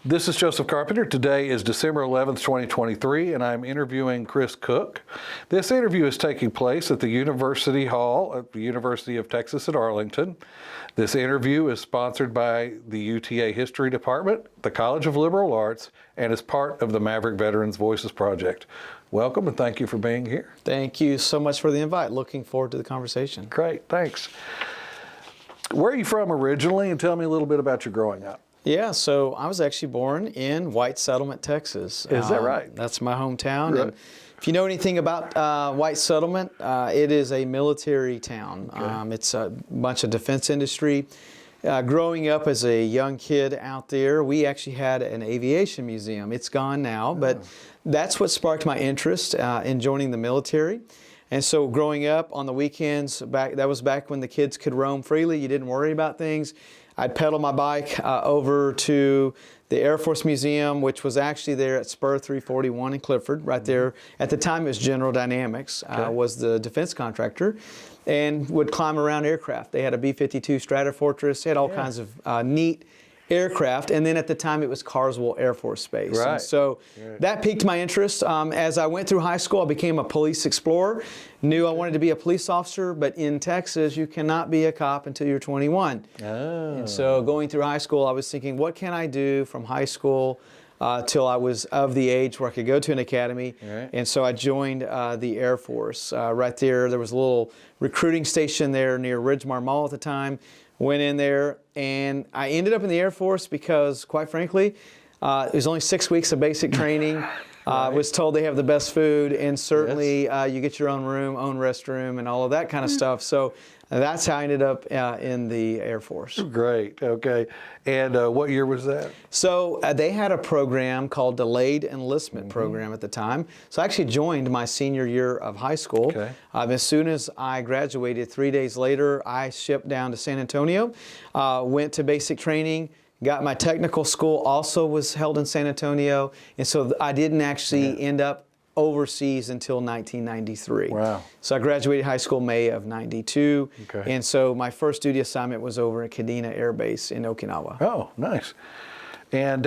This is Joseph Carpenter. Today is December 11th, 2023, and I'm interviewing Chris Cook. This interview is taking place at the University Hall at the University of Texas at Arlington. This interview is sponsored by the UTA History Department, the College of Liberal Arts, and is part of the Maverick Veterans Voices Project. Welcome, and thank you for being here. Thank you so much for the invite. Looking forward to the conversation. Great, thanks. Where are you from originally, and tell me a little bit about your growing up. Yeah, so I was actually born in White Settlement, Texas. Is that right? That's my hometown. Right. And if you know anything about White Settlement, it is a military town. Okay. It's a bunch of defense industry. Growing up as a young kid out there, we actually had an aviation museum. It's gone now, but that's what sparked my interest in joining the military. And so growing up on the weekends, that was back when the kids could roam freely. You didn't worry about things. I'd pedal my bike over to the Air Force Museum, which was actually there at Spur 341 in Clifford, right there. At the time, it was General Dynamics, was the defense contractor, and would climb around aircraft. They had a B-52 Stratofortress, had all kinds of neat aircraft, and then at the time it was Carswell Air Force Base. Right. And so that piqued my interest. As I went through high school, I became a police explorer. Knew I wanted to be a police officer, but in Texas, you cannot be a cop until you're 21. Oh. And so going through high school, I was thinking, what can I do from high school till I was of the age where I could go to an academy. Right. And so I joined the Air Force. Right there was a little recruiting station there near Ridgemar Mall at the time. Went in there, and I ended up in the Air Force because, quite frankly, it was only 6 weeks of basic training. Was told they have the best food, and certainly you get your own room, own restroom, and all of that kind of stuff. So that's how I ended up in the Air Force. Great, okay. And what year was that? So they had a program called Delayed Enlistment Program at the time. So I actually joined my senior year of high school. Okay. As soon as I graduated, 3 days later, I shipped down to San Antonio, went to basic training, got my technical school, also was held in San Antonio, and so I didn't actually end up overseas until 1993. Wow. So I graduated high school May of 92, Okay. and so my first duty assignment was over at Kadena Air Base in Okinawa. Oh, nice. And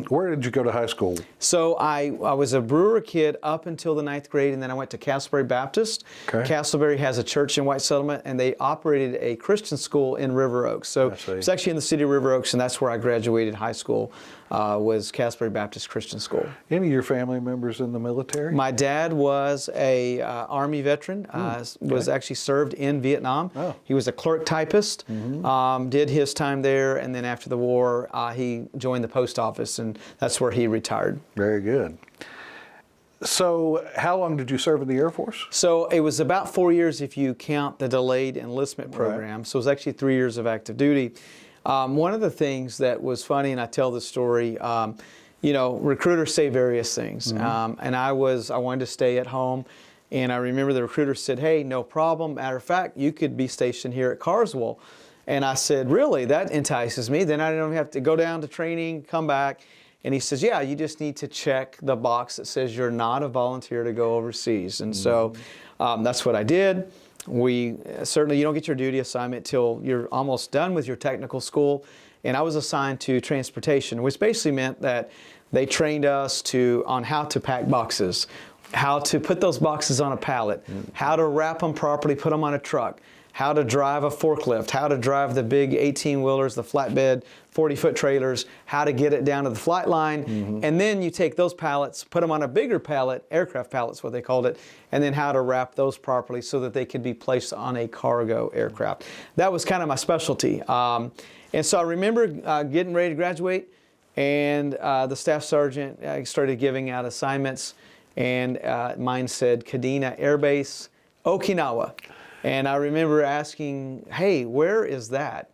where did you go to high school? So I was a Brewer kid up until the 9th grade, and then I went to Castleberry Baptist. Okay. Castleberry has a church in White Settlement, and they operated a Christian school in River Oaks. So it's actually in the city of River Oaks, and that's where I graduated high school, was Castleberry Baptist Christian School. Any of your family members in the military? My dad was a Army veteran, was actually served in Vietnam. Oh. He was a clerk typist, did his time there, and then after the war, he joined the post office, and that's where he retired. Very good. So how long did you serve in the Air Force? So it was about 4 years if you count the delayed enlistment program. So it was actually 3 years of active duty. One of the things that was funny, and I tell the story, you know, recruiters say various things. And I wanted to stay at home. And I remember the recruiter said, hey, no problem. Matter of fact, you could be stationed here at Carswell. And I said, really? That entices me. Then I don't have to go down to training, come back. And he says, yeah, you just need to check the box that says you're not a volunteer to go overseas. And so that's what I did. Certainly you don't get your duty assignment till you're almost done with your technical school. And I was assigned to transportation, which basically meant that they trained us on how to pack boxes, how to put those boxes on a pallet, how to wrap them properly, put them on a truck, how to drive a forklift, how to drive the big 18-wheelers, the flatbed, 40-foot trailers, how to get it down to the flight line. And then you take those pallets, put them on a bigger pallet, aircraft pallets, what they called it, and then how to wrap those properly so that they could be placed on a cargo aircraft. That was kind of my specialty. And so I remember getting ready to graduate, and the staff sergeant started giving out assignments, and mine said Kadena Air Base, Okinawa. And I remember asking, hey, where is that?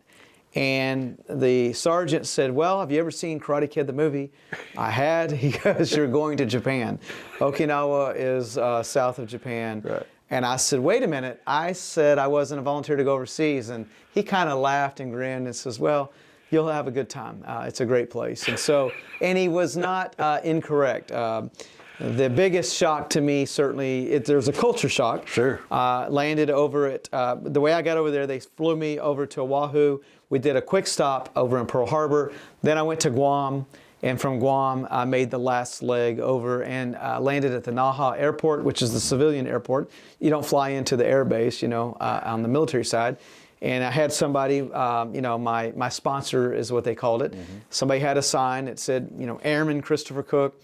And the sergeant said, well, have you ever seen Karate Kid, the movie? I had. He goes, you're going to Japan. Okinawa is south of Japan. Right. And I said, wait a minute. I said I wasn't a volunteer to go overseas. And he kind of laughed and grinned and says, well, you'll have a good time. It's a great place. And so, and he was not incorrect. The biggest shock to me, certainly, there's a culture shock. Sure. Landed over at, the way I got over there, they flew me over to Oahu. We did a quick stop over in Pearl Harbor. Then I went to Guam, And from Guam, I made the last leg over and landed at the Naha Airport, which is the civilian airport. You don't fly into the air base, on the military side. And I had somebody, my sponsor is what they called it. Somebody had a sign that said, Airman Christopher Cook.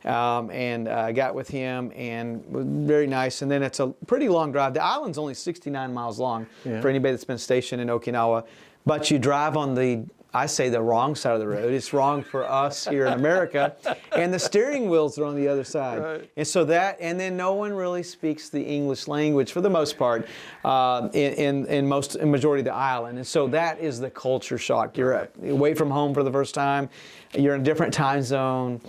And I got with him, and was very nice. And then it's a pretty long drive. The island's only 69 miles long for anybody that's been stationed in Okinawa. But you drive on the wrong side of the road. It's wrong for us here in America. And the steering wheels are on the other side. Right. And so and then no one really speaks the English language for the most part in majority of the island. And so that is the culture shock. You're away from home for the first time. You're in a different time zone.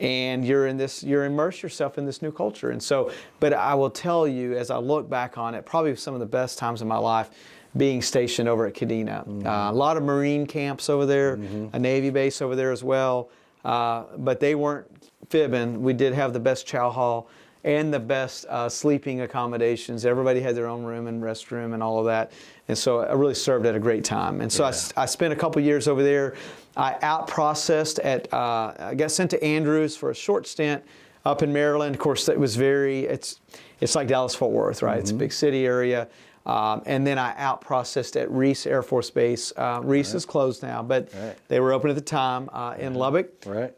And you're immerse yourself in this new culture. And so, but I will tell you, as I look back on it, probably some of the best times of my life being stationed over at Kadena. A lot of Marine camps over there, a Navy base over there as well. But they weren't fibbing. We did have the best chow hall and the best sleeping accommodations. Everybody had their own room and restroom and all of that. And so I really served at a great time. And so I spent a couple years over there. I out-processed I got sent to Andrews for a short stint up in Maryland. Of course, it was it's like Dallas-Fort Worth, right? It's a big city area. And then I out-processed at Reese Air Force Base. Reese is closed now, but they were open at the time in Lubbock. Right.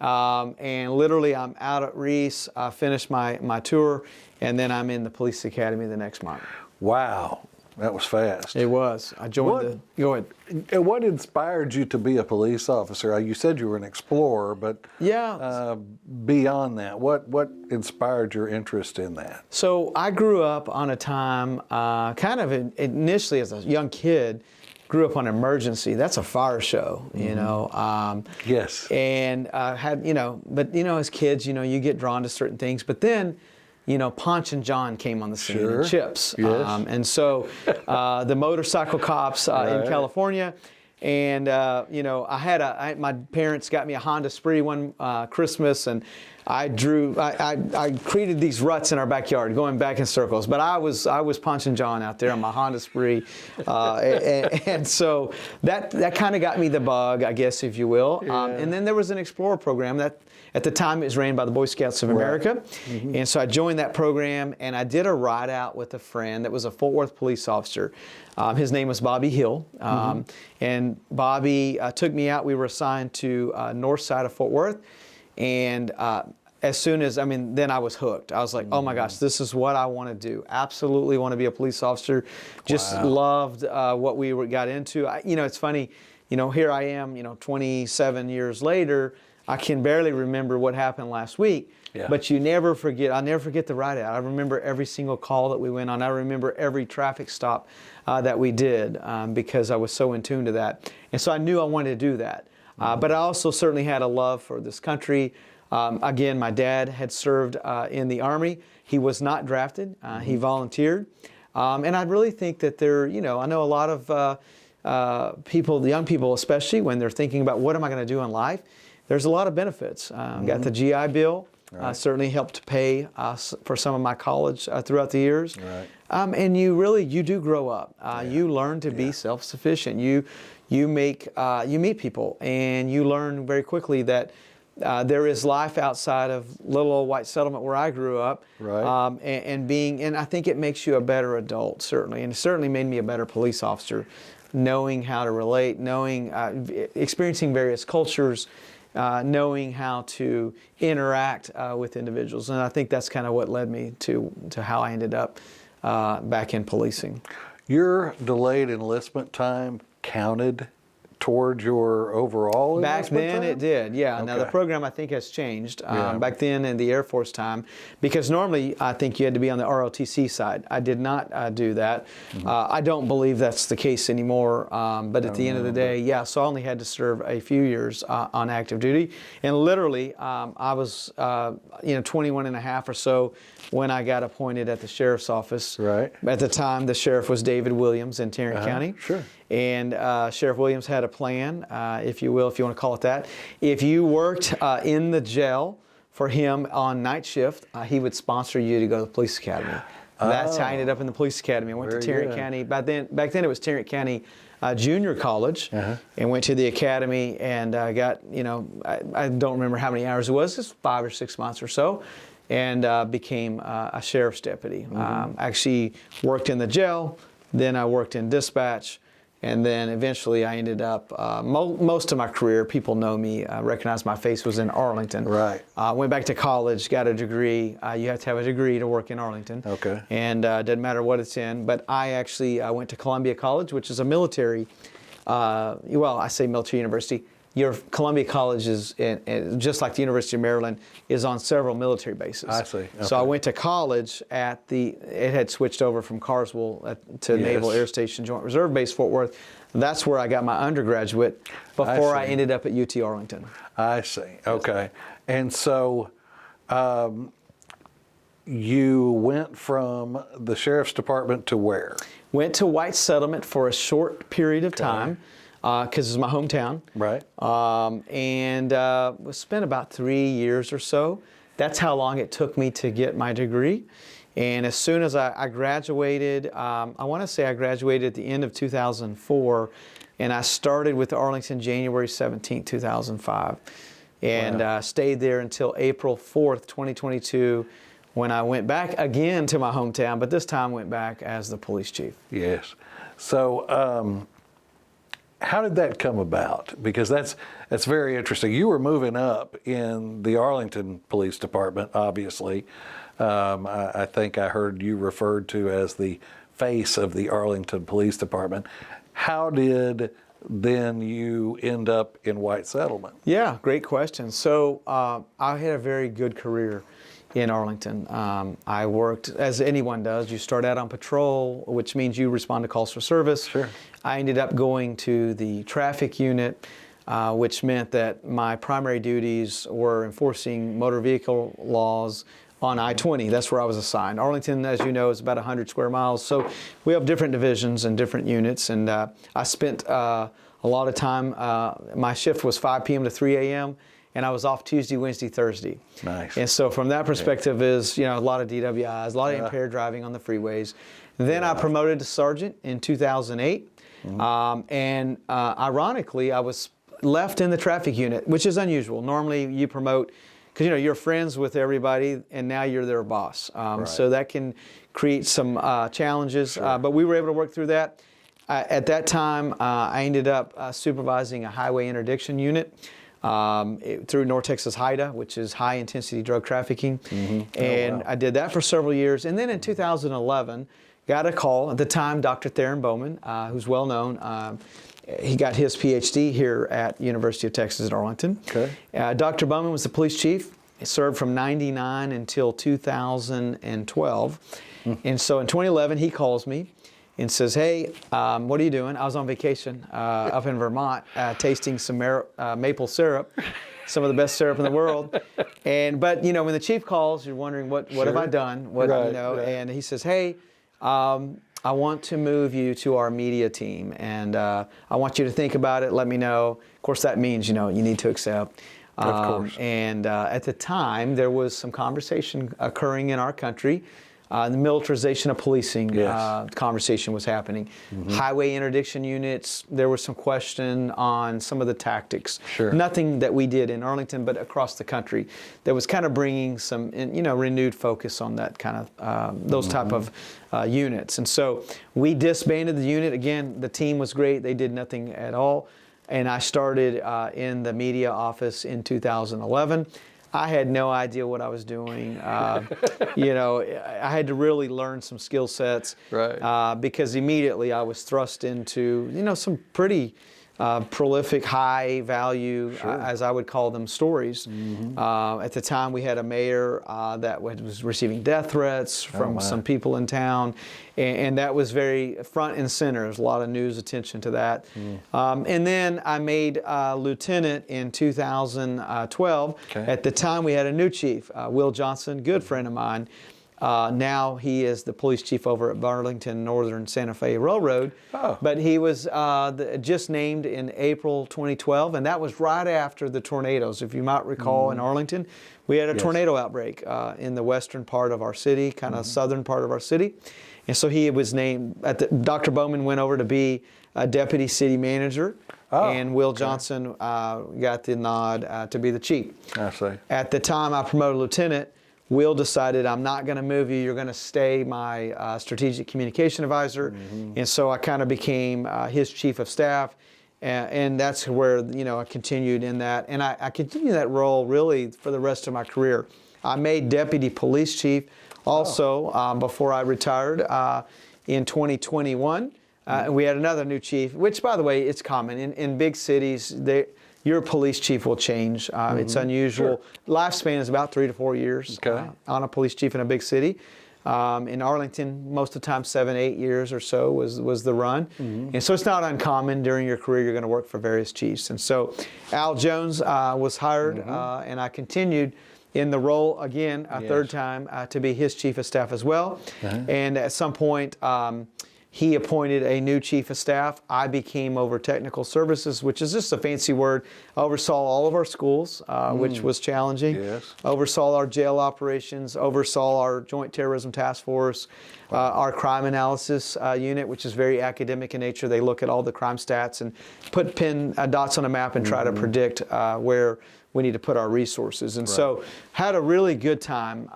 And literally, I'm out at Reese. I finished my tour, and then I'm in the police academy the next month. Wow. That was fast. It was. I joined Go ahead. And what inspired you to be a police officer? You said you were an explorer, but beyond that, what inspired your interest in that? So I grew up on a time, kind of initially as a young kid, grew up on Emergency. That's a fire show, Yes. And had, but as kids, you get drawn to certain things. But then, Ponch and John came on the scene, Sure. and Chips. Yes. And so the motorcycle cops in California. And, my parents got me a Honda Spree one Christmas, and I created these ruts in our backyard, going back in circles. But I was punching John out there on my Honda Spree, and so that kind of got me the bug, I guess, if you will. And then there was an Explorer program that at the time it was ran by the Boy Scouts of America, and so I joined that program, and I did a ride out with a friend that was a Fort Worth police officer. His name was Bobby Hill, and Bobby took me out. We were assigned to north side of Fort Worth, and as soon as, then I was hooked. I was like, oh my gosh, this is what I want to do. Absolutely want to be a police officer. Just loved what we got into. It's funny, here I am, 27 years later, I can barely remember what happened last week. Yeah. But you never forget. I'll never forget the ride out. I remember every single call that we went on. I remember every traffic stop that we did because I was so in tune to that. And so I knew I wanted to do that. But I also certainly had a love for this country. Again, my dad had served in the Army. He was not drafted. He volunteered. And I really think that I know a lot of people, the young people especially, when they're thinking about what am I going to do in life, there's a lot of benefits. Got the GI Bill. Right. Certainly helped to pay for some of my college throughout the years. Right. And you do grow up. You learn to be self-sufficient. You meet people, and you learn very quickly that there is life outside of little old white settlement where I grew up. Right. And I think it makes you a better adult, certainly. And it certainly made me a better police officer, knowing how to relate, experiencing various cultures, knowing how to interact with individuals. And I think that's kind of what led me to how I ended up back in policing. Your delayed enlistment time counted toward your overall Back then time? it did, yeah. Okay. Now the program I think has changed. Back then in the Air Force time, because normally I think you had to be on the ROTC side. I did not do that. I don't believe that's the case anymore, but at the end of the day, so I only had to serve a few years on active duty. And literally, I was 21 and a half or so when I got appointed at the sheriff's office. Right. At the time, the sheriff was David Williams in Tarrant County. Sure. And Sheriff Williams had a plan, if you will, if you want to call it that. If you worked in the jail for him on night shift, he would sponsor you to go to the police academy. That's how I ended up in the police academy. I went to Tarrant County. Back then it was Tarrant County junior college and went to the academy and got, I don't remember how many hours it was, just 5 or 6 months or so, and became a sheriff's deputy. Actually worked in the jail, then I worked in dispatch, and then eventually I ended up, most of my career, people know me, recognize my face, was in Arlington. Right. Went back to college, got a degree. You have to have a degree to work in Arlington. Okay. And doesn't matter what it's in. But I actually went to Columbia College, which is a military, well, I say military university. Your Columbia College is, just like the University of Maryland, is on several military bases. I see. Okay. So I went to college at it had switched over from Carswell to Naval Air Station Joint Reserve Base, Fort Worth. That's where I got my undergraduate before I ended up at UT Arlington. I see. Okay. And so you went from the Sheriff's Department to where? Went to White Settlement for a short period of time. Because it's my hometown. Right. And spent about 3 years or so. That's how long it took me to get my degree. And as soon as I graduated, I want to say I graduated at the end of 2004, and I started with Arlington January 17, 2005. And stayed there until April 4th, 2022, when I went back again to my hometown, but this time went back as the police chief. Yes. So, how did that come about? Because that's very interesting. You were moving up in the Arlington Police Department, obviously. I think I heard you referred to as the face of the Arlington Police Department. How did then you end up in White Settlement? Yeah, great question. So I had a very good career in Arlington. I worked, as anyone does, you start out on patrol, which means you respond to calls for service. Sure. I ended up going to the traffic unit, which meant that my primary duties were enforcing motor vehicle laws on I-20. That's where I was assigned. Arlington, as you know, is about 100 square miles, so we have different divisions and different units, and I spent a lot of time, my shift was 5 p.m. to 3 a.m., and I was off Tuesday, Wednesday, Thursday. Nice. And so from that perspective is, a lot of DWIs, a lot of impaired driving on the freeways. Then I promoted to sergeant in 2008. And ironically, I was left in the traffic unit, which is unusual. Normally you promote, because you're friends with everybody, and now you're their boss. So that can create some challenges, but we were able to work through that. At that time, I ended up supervising a highway interdiction unit through North Texas HIDA, which is high intensity drug trafficking. And I did that for several years. And then in 2011, got a call. At the time, Dr. Theron Bowman, who's well known, he got his PhD here at University of Texas at Arlington. Okay. Dr. Bowman was the police chief. He served from 99 until 2012. And so in 2011, he calls me and says, hey, what are you doing? I was on vacation up in Vermont tasting some maple syrup, some of the best syrup in the world. But when the chief calls, you're wondering, what have I done? And he says, hey, I want to move you to our media team, and I want you to think about it, let me know. Of course, that means, you need to accept. Of course. And at the time, there was some conversation occurring in our country. The militarization of policing conversation was happening. Highway interdiction units, there was some question on some of the tactics. Sure. Nothing that we did in Arlington, but across the country that was kind of bringing some, renewed focus on that kind of, those type of units. And so we disbanded the unit. Again, the team was great. They did nothing at all. And I started in the media office in 2011. I had no idea what I was doing. I had to really learn some skill sets, because immediately I was thrust into, some pretty prolific, high value, as I would call them, stories. At the time, we had a mayor that was receiving death threats from some people in town, and that was very front and center. There's a lot of news attention to that. And then I made lieutenant in 2012. At the time, we had a new chief, Will Johnson, good friend of mine. Now he is the police chief over at Burlington Northern Santa Fe Railroad. Oh. But he was just named in April 2012, and that was right after the tornadoes. If you might recall, in Arlington, we had a tornado outbreak in the western part of our city, kind of southern part of our city. And so he was named, Dr. Bowman went over to be a deputy city manager, and Will Johnson got the nod to be the chief. I see. At the time I promoted lieutenant, Will decided, I'm not going to move you. You're going to stay my strategic communication advisor. And so I kind of became his chief of staff. And that's where, I continued in that. And I continued that role really for the rest of my career. I made deputy police chief also before I retired in 2021. We had another new chief, which, by the way, it's common. In big cities, your police chief will change. It's unusual. Sure. Lifespan is about 3 to 4 years on a police chief in a big city. In Arlington, most of the time, 7, 8 years or so was the run. And so it's not uncommon during your career you're going to work for various chiefs. And so Al Jones was hired, and I continued in the role again a third time to be his chief of staff as well. And at some point, he appointed a new chief of staff. I became over technical services, which is just a fancy word. I oversaw all of our schools, which was challenging. Yes. Oversaw our jail operations, oversaw our joint terrorism task force, our crime analysis unit, which is very academic in nature. They look at all the crime stats and put dots on a map and try to predict where we need to put our resources. And so had a really good time.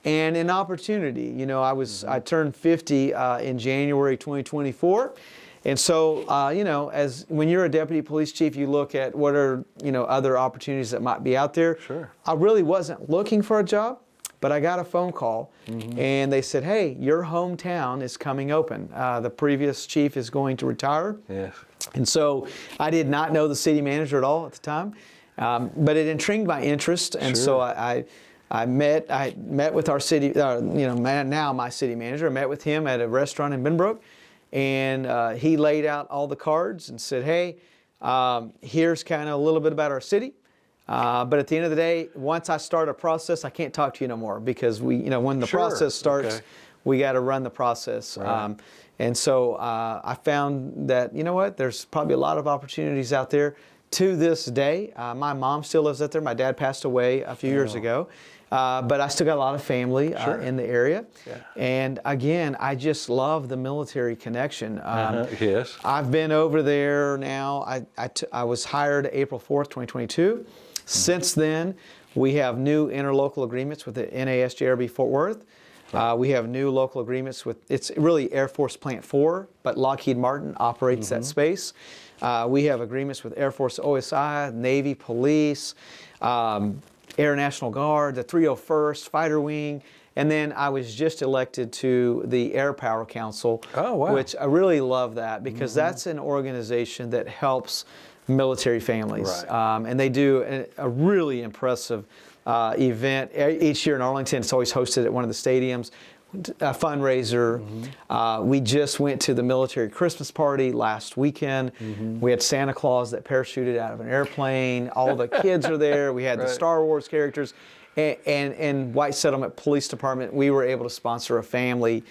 And an opportunity, I turned 50 in January 2024, and so as when you're a deputy police chief, you look at what are other opportunities that might be out there. Sure. I really wasn't looking for a job, but I got a phone call, and they said, "Hey, your hometown is coming open. The previous chief is going to retire." Yes. And so I did not know the city manager at all at the time, but it intrigued my interest, and so I met with our city, now my city manager. I met with him at a restaurant in Benbrook, and he laid out all the cards and said, "Hey, here's kind of a little bit about our city. But at the end of the day, once I start a process, I can't talk to you no more because when the process starts, we got to run the process." Right. And so I found that there's probably a lot of opportunities out there. To this day, my mom still lives out there. My dad passed away a few years ago. But I still got a lot of family in the area. Yeah. And again, I just love the military connection. Yes. I've been over there now. I was hired April 4th, 2022. Since then, we have new interlocal agreements with the NASJRB Fort Worth. We have new local agreements with, it's really Air Force Plant 4, but Lockheed Martin operates that space. We have agreements with Air Force OSI, Navy Police, Air National Guard, the 301st Fighter Wing, and then I was just elected to the Air Power Council, which I really love that because that's an organization that helps military families. Right. And they do a really impressive event each year in Arlington. It's always hosted at one of the stadiums. A fundraiser. We just went to the military Christmas party last weekend. We had Santa Claus that parachuted out of an airplane. All the kids are there. We had the Star Wars characters. And White Settlement Police Department, we were able to sponsor a family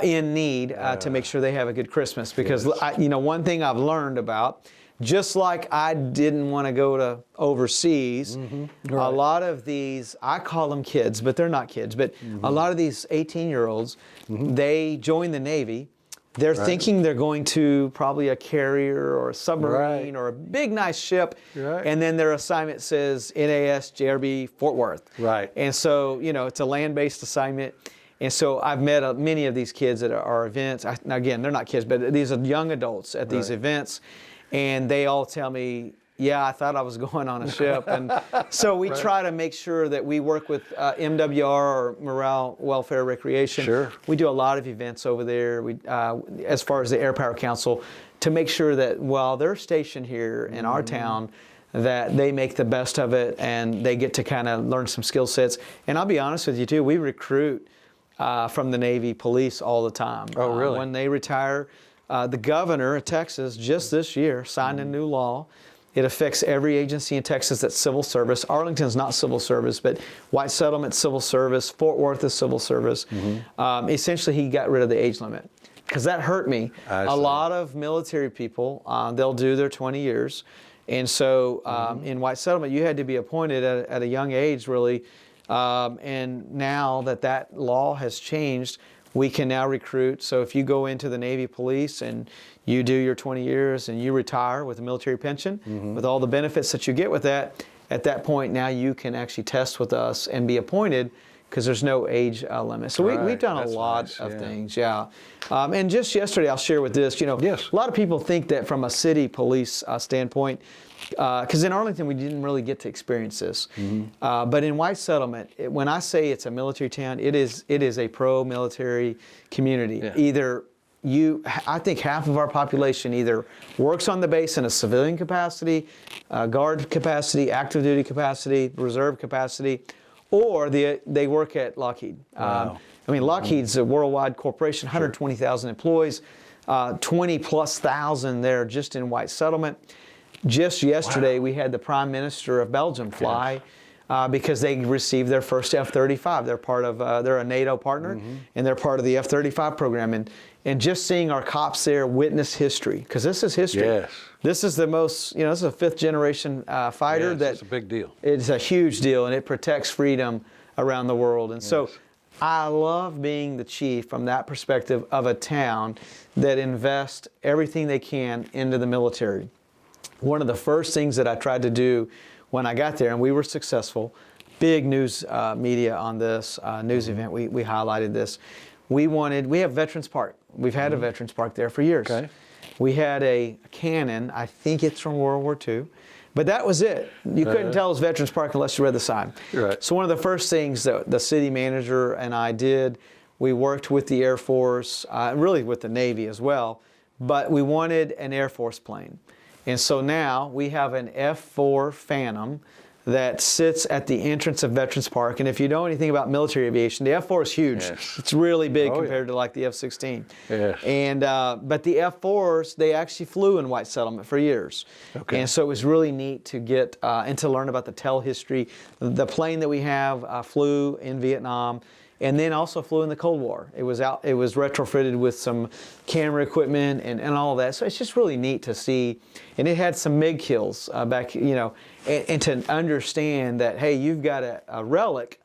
in need to make sure they have a good Christmas. Because one thing I've learned about, just like I didn't want to go to overseas, a lot of these, I call them kids, but they're not kids, but a lot of these 18-year-olds, they join the Navy. They're thinking they're going to probably a carrier or a submarine or a big, nice ship, and then their assignment says NASJRB Fort Worth. Right. And so, it's a land-based assignment. And so I've met many of these kids at our events. Now, again, they're not kids, but these are young adults at these events. And they all tell me, yeah, I thought I was going on a ship. And so we try to make sure that we work with MWR or Morale, Welfare, Recreation. Sure. We do a lot of events over there as far as the Air Power Council to make sure that while they're stationed here in our town, that they make the best of it and they get to kind of learn some skill sets. And I'll be honest with you too, we recruit from the Navy police all the time. Oh, really? When they retire, the governor of Texas just this year signed a new law, It affects every agency in Texas that's civil service. Arlington's not civil service, but White Settlement's civil service. Fort Worth is civil service. Essentially, he got rid of the age limit because that hurt me. A lot of military people, they'll do their 20 years. And so in White Settlement, you had to be appointed at a young age, really. And now that law has changed, we can now recruit. So if you go into the Navy Police and you do your 20 years and you retire with a military pension, with all the benefits that you get with that, at that point now you can actually test with us and be appointed because there's no age limit. So we've done a lot of things, and just yesterday, I'll share with this, a lot of people think that from a city police standpoint, because in Arlington we didn't really get to experience this, but in White Settlement, when I say it's a military town, it is a pro-military community. I think half of our population either works on the base in a civilian capacity, guard capacity, active duty capacity, reserve capacity, or they work at Lockheed. Wow. Lockheed's a worldwide corporation, 120,000 employees, 20+ thousand there just in White Settlement. Just yesterday, we had the Prime Minister of Belgium fly because they received their first F-35. They're a NATO partner, and they're part of the F-35 program. And just seeing our cops there witness history, because this is history. Yes. This is the most, this is a 5th generation fighter. It's a big deal. It's a huge deal, and it protects freedom around the world. And so I love being the chief from that perspective of a town that invests everything they can into the military. One of the first things that I tried to do when I got there, and we were successful, big news media on this news event, we highlighted this. We have Veterans Park. We've had a Veterans Park there for years. Okay. We had a cannon, I think it's from World War II, but that was it. You couldn't tell it was Veterans Park unless you read the sign. Right. So one of the first things that the city manager and I did, we worked with the Air Force, really with the Navy as well, but we wanted an Air Force plane. And so now we have an F-4 Phantom that sits at the entrance of Veterans Park. And if you know anything about military aviation, the F-4 is huge. Yes. It's really big compared to like the F-16. Yes. And but the F-4s, they actually flew in White Settlement for years. Okay. And so it was really neat to get and to learn about the tail history. The plane that we have flew in Vietnam, and then also flew in the Cold War. It was retrofitted with some camera equipment and all of that. So it's just really neat to see. And it had some MiG kills back, and to understand that, hey, you've got a relic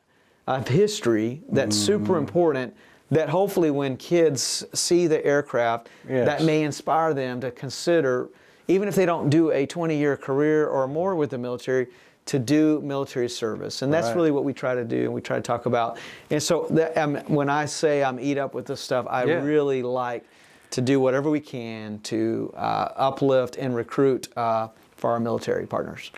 of history that's super important, that hopefully when kids see the aircraft, that may inspire them to consider, even if they don't do a 20-year career or more with the military, to do military service. And that's really what we try to do, and we try to talk about. And so when I say I'm eat up with this stuff, I really like to do whatever we can to uplift and recruit for our military partners.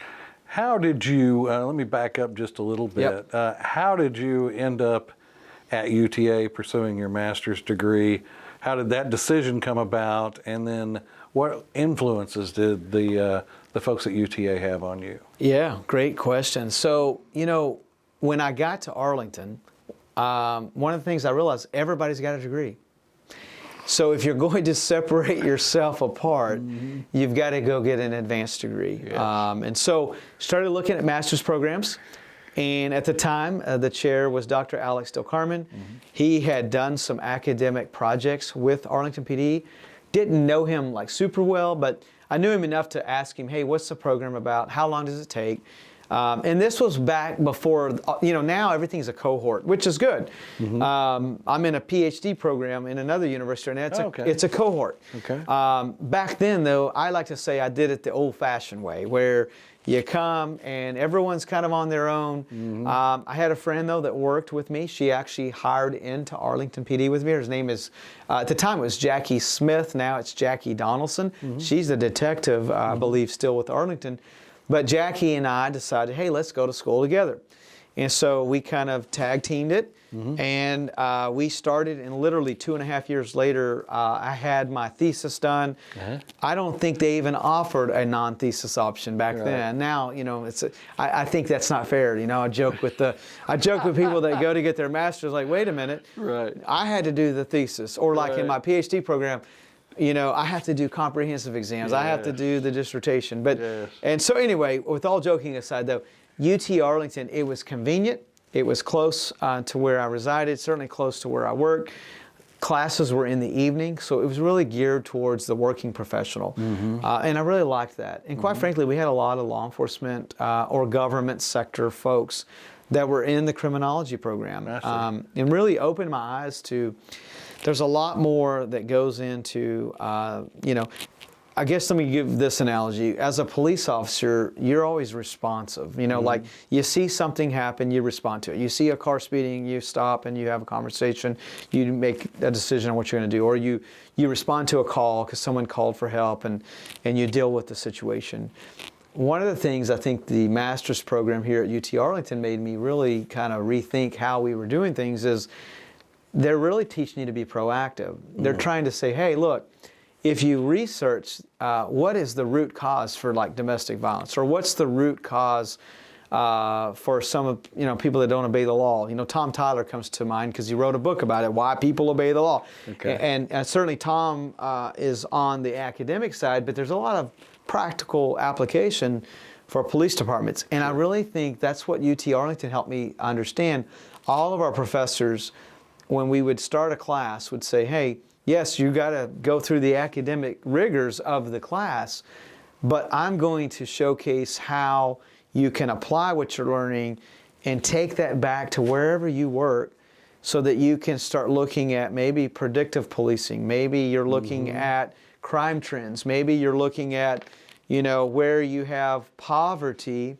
How did you, let me back up just a little bit. How did you end up at UTA pursuing your master's degree? How did that decision come about? And then what influences did the folks at UTA have on you? Yeah, great question. So, when I got to Arlington, one of the things I realized, everybody's got a degree. So if you're going to separate yourself apart, you've got to go get an advanced degree. Yes. And so started looking at master's programs. And at the time, the chair was Dr. Alex Del Carmen. He had done some academic projects with Arlington PD. Didn't know him like super well, but I knew him enough to ask him, hey, what's the program about? How long does it take? And this was back before, now everything's a cohort, which is good. I'm in a PhD program in another university, and it's a cohort. Okay. Back then, though, I like to say I did it the old-fashioned way, where you come and everyone's kind of on their own. I had a friend, though, that worked with me. She actually hired into Arlington PD with me. Her name is, at the time it was Jackie Smith. Now it's Jackie Donaldson. She's a detective, I believe, still with Arlington. But Jackie and I decided, hey, let's go to school together. And so we kind of tag teamed it. And we started, and literally 2.5 years later, I had my thesis done. I don't think they even offered a non-thesis option back then. Now, I think that's not fair. I joke with people that go to get their master's, like, wait a minute, I had to do the thesis. Or like in my PhD program, I have to do comprehensive exams. I have to Yes. do the dissertation. But Yes. And so anyway, with all joking aside, though, UT Arlington, it was convenient. It was close to where I resided, certainly close to where I worked. Classes were in the evening, so it was really geared towards the working professional. And I really liked that. And quite frankly, we had a lot of law enforcement or government sector folks that were in the criminology program. And really opened my eyes to, there's a lot more that goes into, I guess let me give this analogy. As a police officer, you're always responsive. Like you see something happen, you respond to it. You see a car speeding, you stop and you have a conversation. You make a decision on what you're going to do. Or you respond to a call because someone called for help and you deal with the situation. One of the things I think the master's program here at UT Arlington made me really kind of rethink how we were doing things is they're really teaching you to be proactive. They're trying to say, hey, look, if you research what is the root cause for like domestic violence, or what's the root cause for some of people that don't obey the law. Tom Tyler comes to mind because he wrote a book about it, Why People Obey the Law. Okay. And certainly Tom is on the academic side, but there's a lot of practical application for police departments. And I really think that's what UT Arlington helped me understand. All of our professors, when we would start a class, would say, hey, yes, you got to go through the academic rigors of the class, but I'm going to showcase how you can apply what you're learning and take that back to wherever you work so that you can start looking at maybe predictive policing. Maybe you're looking at crime trends. Maybe you're looking at, where you have poverty,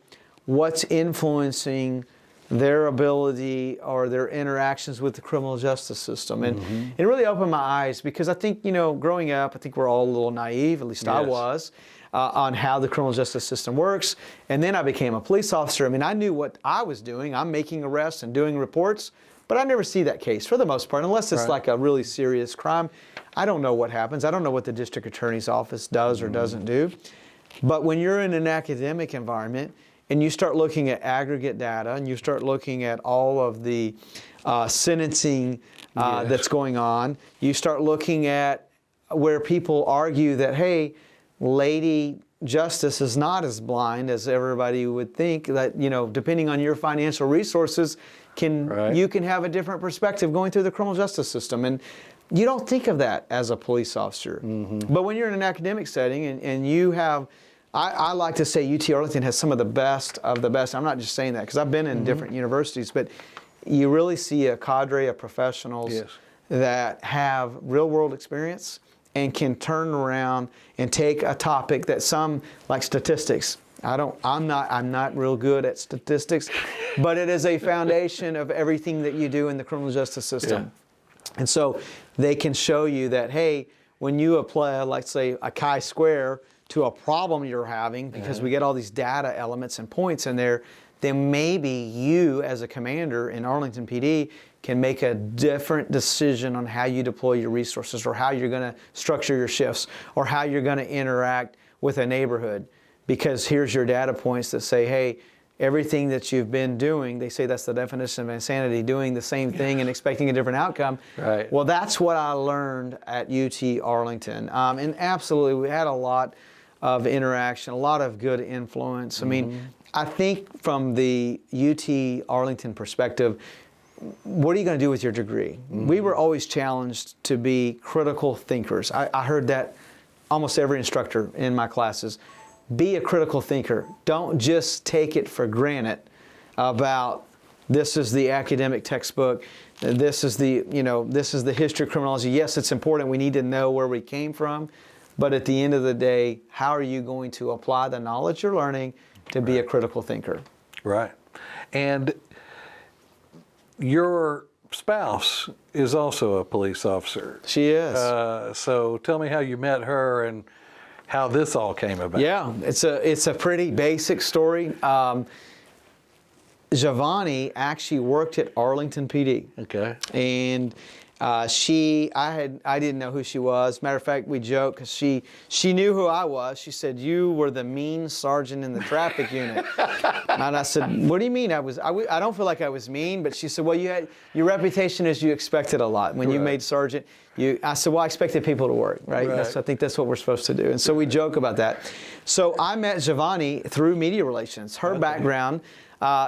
what's influencing their ability or their interactions with the criminal justice system. And it really opened my eyes because I think, growing up, I think we're all a little naive, at least I was, on how the criminal justice system works. And then I became a police officer. I mean, I knew what I was doing. I'm making arrests and doing reports, but I never see that case for the most part, unless it's like a really serious crime. I don't know what happens. I don't know what the district attorney's office does or doesn't do. But when you're in an academic environment, and you start looking at aggregate data, and you start looking at all of the sentencing that's going on, you start looking at where people argue that, hey, Lady Justice is not as blind as everybody would think, that, depending on your financial resources, you can have a different perspective going through the criminal justice system. And you don't think of that as a police officer. But when you're in an academic setting and you have, I like to say UT Arlington has some of the best of the best. I'm not just saying that because I've been in different universities, but you really see a cadre of professionals that have real world experience and can turn around and take a topic that some, like statistics. I'm not real good at statistics, but it is a foundation of everything that you do in the criminal justice system. And so they can show you that, hey, when you apply, like say, a chi-square to a problem you're having, because we get all these data elements and points in there, then maybe you as a commander in Arlington PD can make a different decision on how you deploy your resources, or how you're going to structure your shifts, or how you're going to interact with a neighborhood. Because here's your data points that say, hey, everything that you've been doing, they say that's the definition of insanity, doing the same thing and expecting a different outcome. Well, that's what I learned at UT Arlington. And absolutely, we had a lot of interaction, a lot of good influence. I mean, I think from the UT Arlington perspective, what are you going to do with your degree? We were always challenged to be critical thinkers. I heard that almost every instructor in my classes. Be a critical thinker. Don't just take it for granted about this is the academic textbook, this is the, this is the history of criminology. Yes, it's important. We need to know where we came from. But at the end of the day, how are you going to apply the knowledge you're learning to be a critical thinker? Right. And your spouse is also a police officer. She is. So tell me how you met her and how this all came about. Yeah, it's a pretty basic story. Giovanni actually worked at Arlington PD. Okay. And I didn't know who she was. Matter of fact, we joke because she knew who I was. She said, "You were the mean sergeant in the traffic unit." And I said, "What do you mean? I don't feel like I was mean." But she said, "Well, you had your reputation is you expected a lot when you made sergeant." I said, "Well, I expected people to work, right?" I think that's what we're supposed to do. And so we joke about that. So I met Giovanni through media relations. Her background.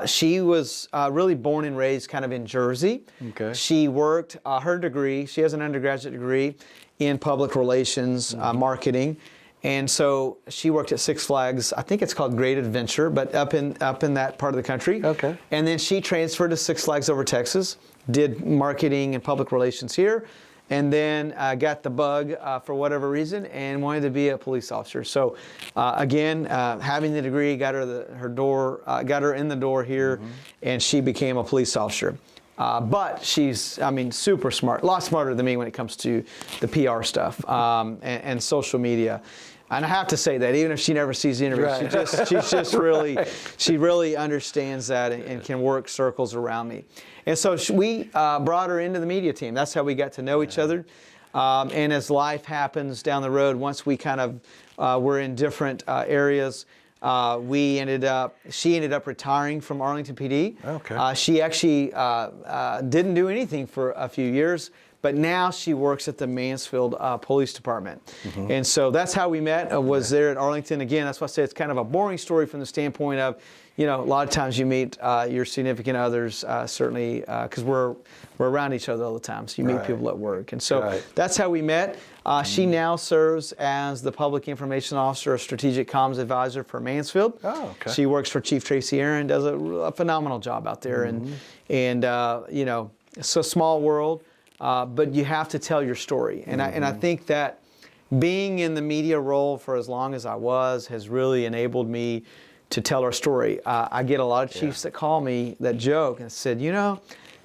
She was really born and raised kind of in Jersey. Okay. She worked her degree. She has an undergraduate degree in public relations, marketing, and so she worked at Six Flags. I think it's called Great Adventure, but up in that part of the country. Okay. And then she transferred to Six Flags over Texas, did marketing and public relations here, and then got the bug for whatever reason and wanted to be a police officer. So again, having the degree got her in the door here, and she became a police officer. But she's, super smart, a lot smarter than me when it comes to the PR stuff and social media. And I have to say that even if she never sees the interview, she really understands that and can work circles around me. And so we brought her into the media team. That's how we got to know each other. And as life happens down the road, once we kind of were in different areas, she ended up retiring from Arlington PD. Okay. She actually didn't do anything for a few years, but now she works at the Mansfield Police Department. And so that's how we met, was there at Arlington. Again, that's why I say it's kind of a boring story from the standpoint of, a lot of times you meet your significant others, certainly, because we're around each other all the time, so you meet people at work. And so that's how we met. She now serves as the Public Information Officer, a Strategic Comms Advisor for Mansfield. Oh, okay. She works for Chief Tracy Aaron, does a phenomenal job out there. And it's a small world, but you have to tell your story. And I think that being in the media role for as long as I was has really enabled me to tell our story. I get a lot of chiefs that call me that joke and said,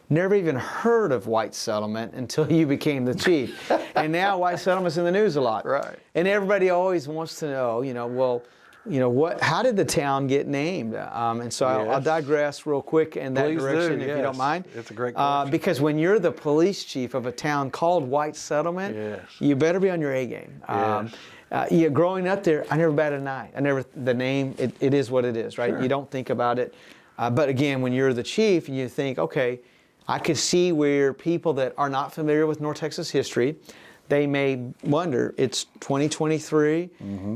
never even heard of White Settlement until you became the chief. And now White Settlement's in the news a lot. Right. And everybody always wants to know, how did the town get named? And so I'll digress real quick in that direction if you don't mind. It's a great question. Because when you're the police chief of a town called White Settlement, you better be on your A game. Growing up there, I never batted an eye. The name, it is what it is, right? Sure. You don't think about it. But again, when you're the chief and you think, okay, I could see where people that are not familiar with North Texas history, they may wonder, it's 2023,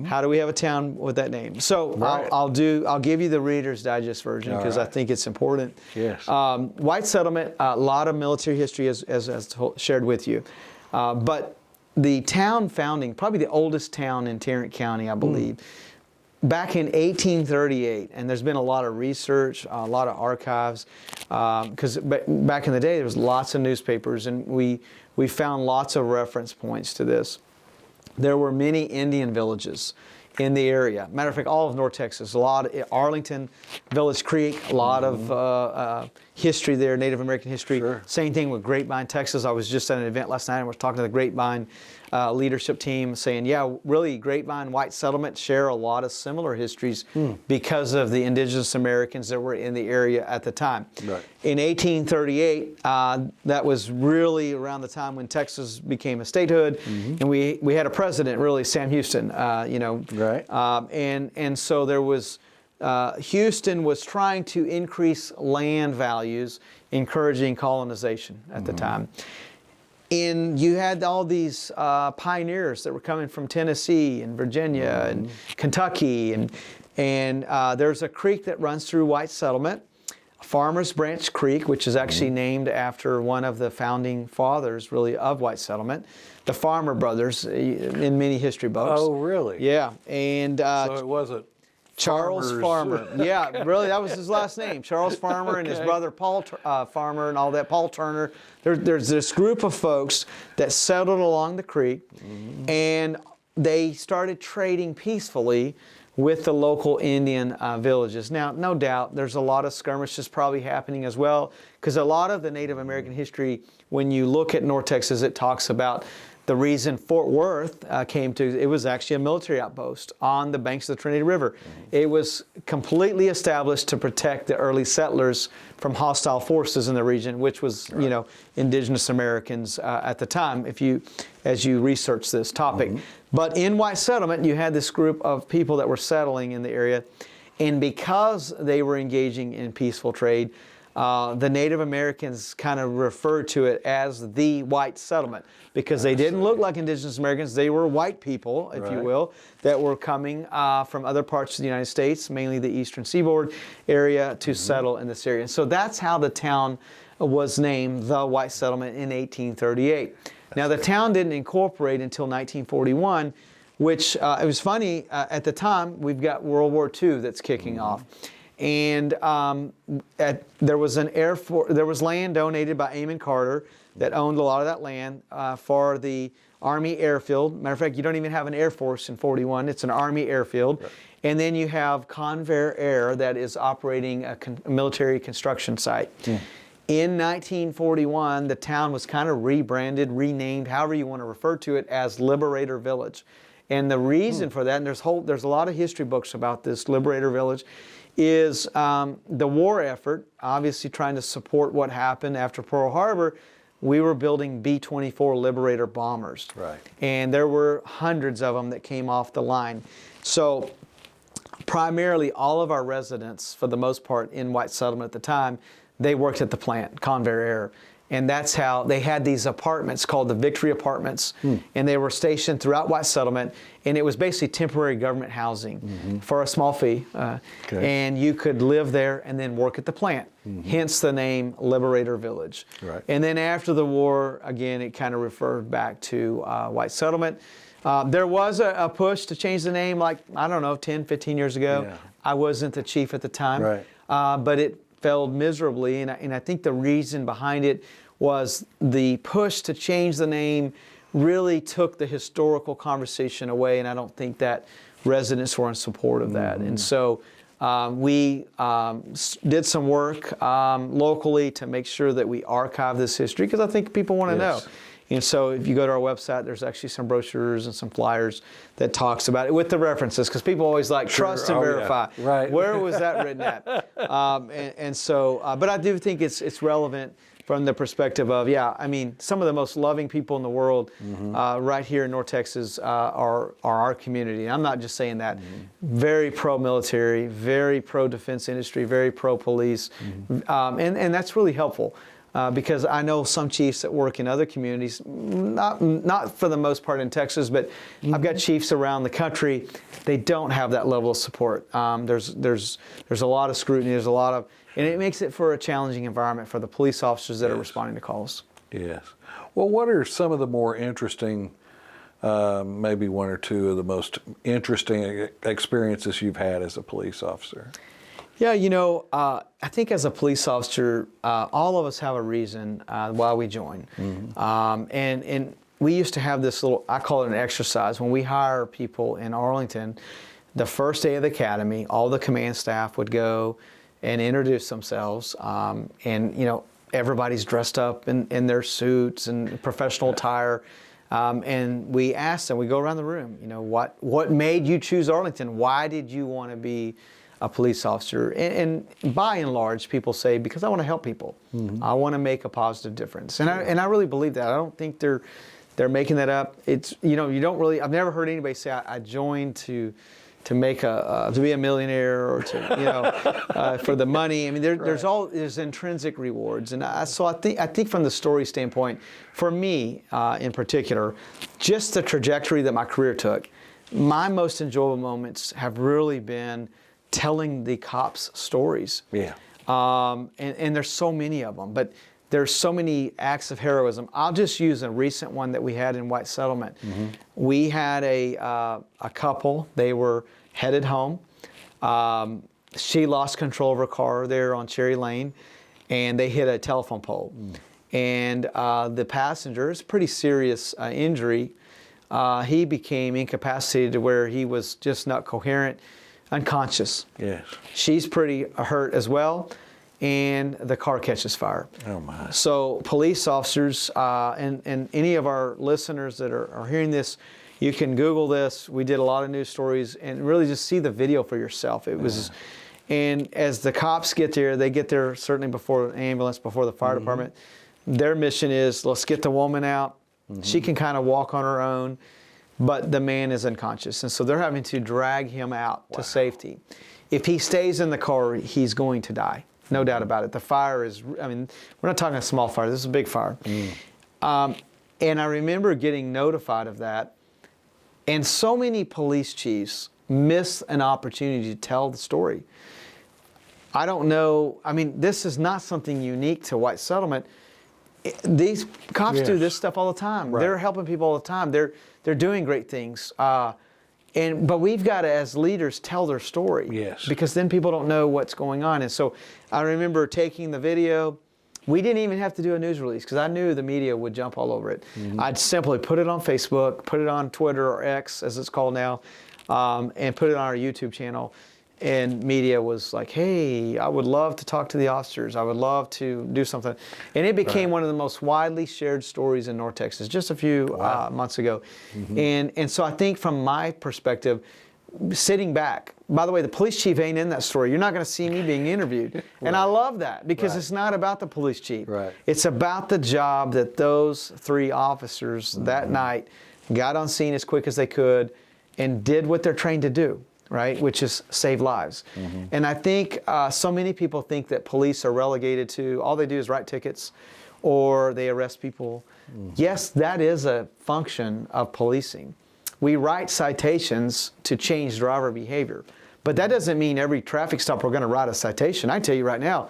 how do we have a town with that name? So I'll give you the Reader's Digest version because I think it's important. Yes. White Settlement, a lot of military history as shared with you. But the town founding, probably the oldest town in Tarrant County, I believe, back in 1838, and there's been a lot of research, a lot of archives, because back in the day there was lots of newspapers, and we found lots of reference points to this. There were many Indian villages in the area. Matter of fact, all of North Texas, a lot of Arlington, Village Creek, a lot of history there, Native American history. Sure. Same thing with Grapevine, Texas. I was just at an event last night and was talking to the Grapevine leadership team saying, really, Grapevine, White Settlement share a lot of similar histories because of the indigenous Americans that were in the area at the time. Right. In 1838, that was really around the time when Texas became a statehood, and we had a president, really, Sam Houston, Right. And so there was, Houston was trying to increase land values, encouraging colonization at the time. And you had all these pioneers that were coming from Tennessee and Virginia and Kentucky, and there's a creek that runs through White Settlement, Farmers Branch Creek, which is actually named after one of the founding fathers, really, of White Settlement, the Farmer Brothers, in many history books. Oh, really? Yeah, and So it wasn't Charles Farmer. Yeah, really, that was his last name. Charles Farmer and his brother Paul Farmer and all that, Paul Turner. There's this group of folks that settled along the creek, and they started trading peacefully with the local Indian villages. Now, no doubt, there's a lot of skirmishes probably happening as well, because a lot of the Native American history, when you look at North Texas, it talks about The reason Fort Worth came to, it was actually a military outpost on the banks of the Trinity River. It was completely established to protect the early settlers from hostile forces in the region, which was, you know, indigenous Americans at the time, as you research this topic. But in white settlement, you had this group of people that were settling in the area, and because they were engaging in peaceful trade, the Native Americans kind of referred to it as the white settlement, because they didn't look like indigenous Americans. They were white people, if you will, that were coming from other parts of the United States, mainly the eastern seaboard area, to settle in this area. And so that's how the town was named the White Settlement in 1838. Now, the town didn't incorporate until 1941, which it was funny, at the time, we've got World War II that's kicking off. And there was land donated by Amon Carter that owned a lot of that land for the Army airfield. Matter of fact, you don't even have an Air Force in 41. It's an Army airfield. Yep. And then you have Convair Air that is operating a military construction site. In 1941, the town was kind of rebranded, renamed, however you want to refer to it, as Liberator Village. And the reason for that, and there's a lot of history books about this Liberator Village, is the war effort, obviously trying to support what happened after Pearl Harbor. We were building B-24 Liberator bombers. Right. And there were hundreds of them that came off the line. So primarily all of our residents, for the most part in White Settlement at the time, they worked at the plant, Convair Air. And that's how they had these apartments called the Victory Apartments, and they were stationed throughout White Settlement, and it was basically temporary government housing for a small fee. And you could live there and then work at the plant, hence the name Liberator Village. Right. And then after the war, again, it kind of referred back to White Settlement. There was a push to change the name, like, I don't know, 10, 15 years ago. Yeah. I wasn't the chief at the time, but it failed miserably, and I think the reason behind it was the push to change the name really took the historical conversation away, and I don't think that residents were in support of that. And so we did some work locally to make sure that we archive this history, because I think people want to know. And so if you go to our website, there's actually some brochures and some flyers that talks about it with the references, because people always like trust and verify. Yeah. Right. Where was that written at? But I do think it's relevant from the perspective of, I mean, some of the most loving people in the world right here in North Texas are our community. I'm not just saying that. Very pro-military, very pro-defense industry, very pro-police, and that's really helpful. Because I know some chiefs that work in other communities, not for the most part in Texas, but I've got chiefs around the country. They don't have that level of support. There's a lot of scrutiny. There's a lot of, and it makes it for a challenging environment for the police officers that are responding to calls. Yes. Well, what are some of the more interesting, maybe one or two of the most interesting experiences you've had as a police officer? Yeah, you know, I think as a police officer, all of us have a reason why we join. And we used to have this little, I call it an exercise. When we hire people in Arlington, the first day of the academy, all the command staff would go and introduce themselves. And, you know, everybody's dressed up in their suits and professional attire. And we ask them, we go around the room, you know, what made you choose Arlington? Why did you want to be a police officer? And by and large, people say, because I want to help people. I want to make a positive difference. And I really believe that. I don't think they're making that up. It's, you know, you don't really, I've never heard anybody say, I joined to make to be a millionaire, or to, you know, for the money. I mean, there's intrinsic rewards. And I think from the story standpoint, for me in particular, just the trajectory that my career took, my most enjoyable moments have really been telling the cops stories. Yeah. And there's so many of them, but there's so many acts of heroism. I'll just use a recent one that we had in White Settlement. We had a couple. They were headed home. She lost control of her car there on Cherry Lane, and they hit a telephone pole. And the passenger's pretty serious injury. He became incapacitated to where he was just not coherent, unconscious. Yes. She's pretty hurt as well. and the car catches fire. Oh my. So police officers, and any of our listeners that are hearing this, you can Google this. We did a lot of news stories, and really just see the video for yourself. It was, and as the cops get there, they get there certainly before the ambulance, before the fire department. Their mission is, let's get the woman out. She can kind of walk on her own, but the man is unconscious. And so they're having to drag him out to safety. If he stays in the car, he's going to die. No doubt about it. The fire is, I mean, we're not talking a small fire. This is a big fire. And I remember getting notified of that. And so many police chiefs miss an opportunity to tell the story. I don't know. I mean, this is not something unique to White Settlement. These cops do this stuff all the time. Right. They're helping people all the time. They're doing great things. But we've got to, as leaders, tell their story. Yes. Because then people don't know what's going on. And so I remember taking the video. We didn't even have to do a news release because I knew the media would jump all over it. I'd simply put it on Facebook, put it on Twitter or X, as it's called now, and put it on our YouTube channel. And media was like, hey, I would love to talk to the officers. I would love to do something. And it became one of the most widely shared stories in North Texas just a few months ago. And so I think from my perspective, sitting back, by the way, the police chief ain't in that story. You're not going to see me being interviewed. And I love that because it's not about the police chief. It's about the job that those 3 officers that night got on scene as quick as they could and did what they're trained to do. Right, which is save lives. And I think so many people think that police are relegated to all they do is write tickets or they arrest people. Yes, that is a function of policing. We write citations to change driver behavior, but that doesn't mean every traffic stop we're going to write a citation. I tell you right now,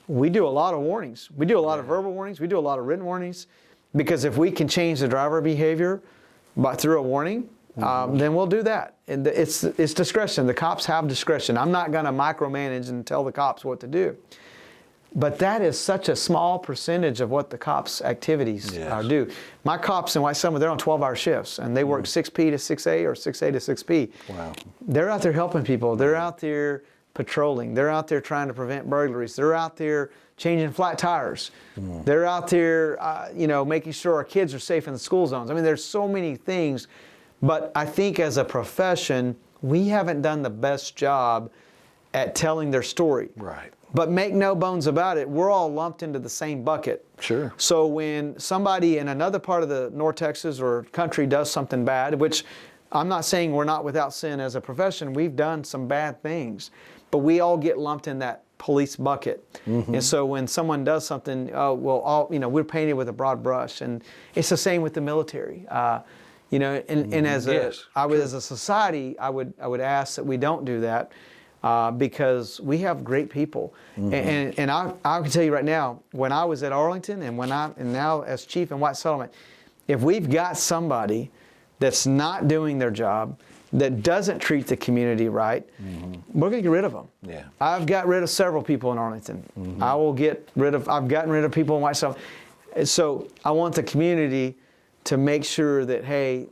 we do a lot of warnings. We do a lot of verbal warnings. We do a lot of written warnings because if we can change the driver behavior through a warning, then we'll do that. And it's discretion. The cops have discretion. I'm not going to micromanage and tell the cops what to do. But that is such a small percentage of what the cops' activities do. My cops in White Settlement, they're on 12-hour shifts, and they work 6P to 6A or 6A to 6P. Wow. They're out there helping people. They're out there patrolling. They're out there trying to prevent burglaries. They're out there changing flat tires. They're out there, making sure our kids are safe in the school zones. I mean, there's so many things. But I think as a profession, we haven't done the best job at telling their story. Right. But make no bones about it, we're all lumped into the same bucket. Sure. So when somebody in another part of the North Texas or country does something bad, which I'm not saying we're not without sin as a profession, we've done some bad things, but we all get lumped in that police bucket. And so when someone does something, we're painted with a broad brush. And it's the same with the military. And as a society, I would ask that we don't do that because we have great people. And I can tell you right now, when I was at Arlington and now as chief in White Settlement, if we've got somebody that's not doing their job, that doesn't treat the community right, we're going to get rid of them. Yeah. I've got rid of several people in Arlington. I've gotten rid of people in White Settlement. And so I want the community to make sure that, hey,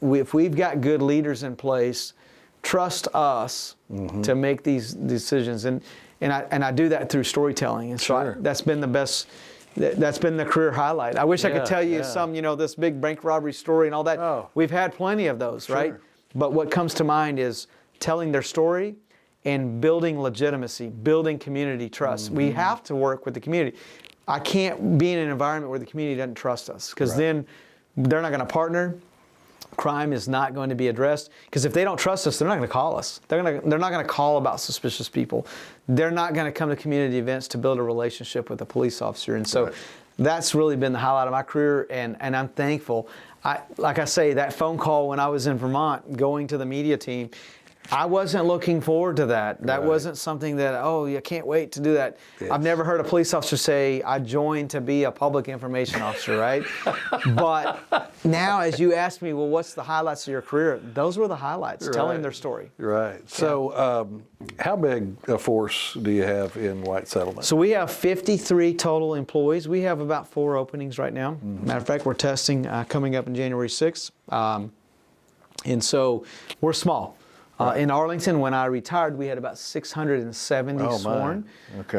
if we've got good leaders in place, trust us to make these decisions. And I do that through storytelling. And so that's been the best, that's been the career highlight. I wish I could tell you some, this big bank robbery story and all that. Oh. We've had plenty of those, right? But what comes to mind is telling their story and building legitimacy, building community trust. We have to work with the community. I can't be in an environment where the community doesn't trust us because then they're not going to partner. Crime is not going to be addressed because if they don't trust us, they're not going to call us. They're not going to call about suspicious people. They're not going to come to community events to build a relationship with a police officer. And so that's really been the highlight of my career, and I'm thankful. Like I say, that phone call when I was in Vermont going to the media team, I wasn't looking forward to that. That wasn't something that, I can't wait to do that. Yes. I've never heard a police officer say, I joined to be a public information officer, right? But now as you ask me, well, what's the highlights of your career? Those were the highlights, telling their story. Right. So how big a force do you have in White Settlement? So we have 53 total employees. We have about 4 openings right now. Matter of fact, we're testing coming up in January 6th. And so we're small. In Arlington, when I retired, we had about 670 sworn. Okay.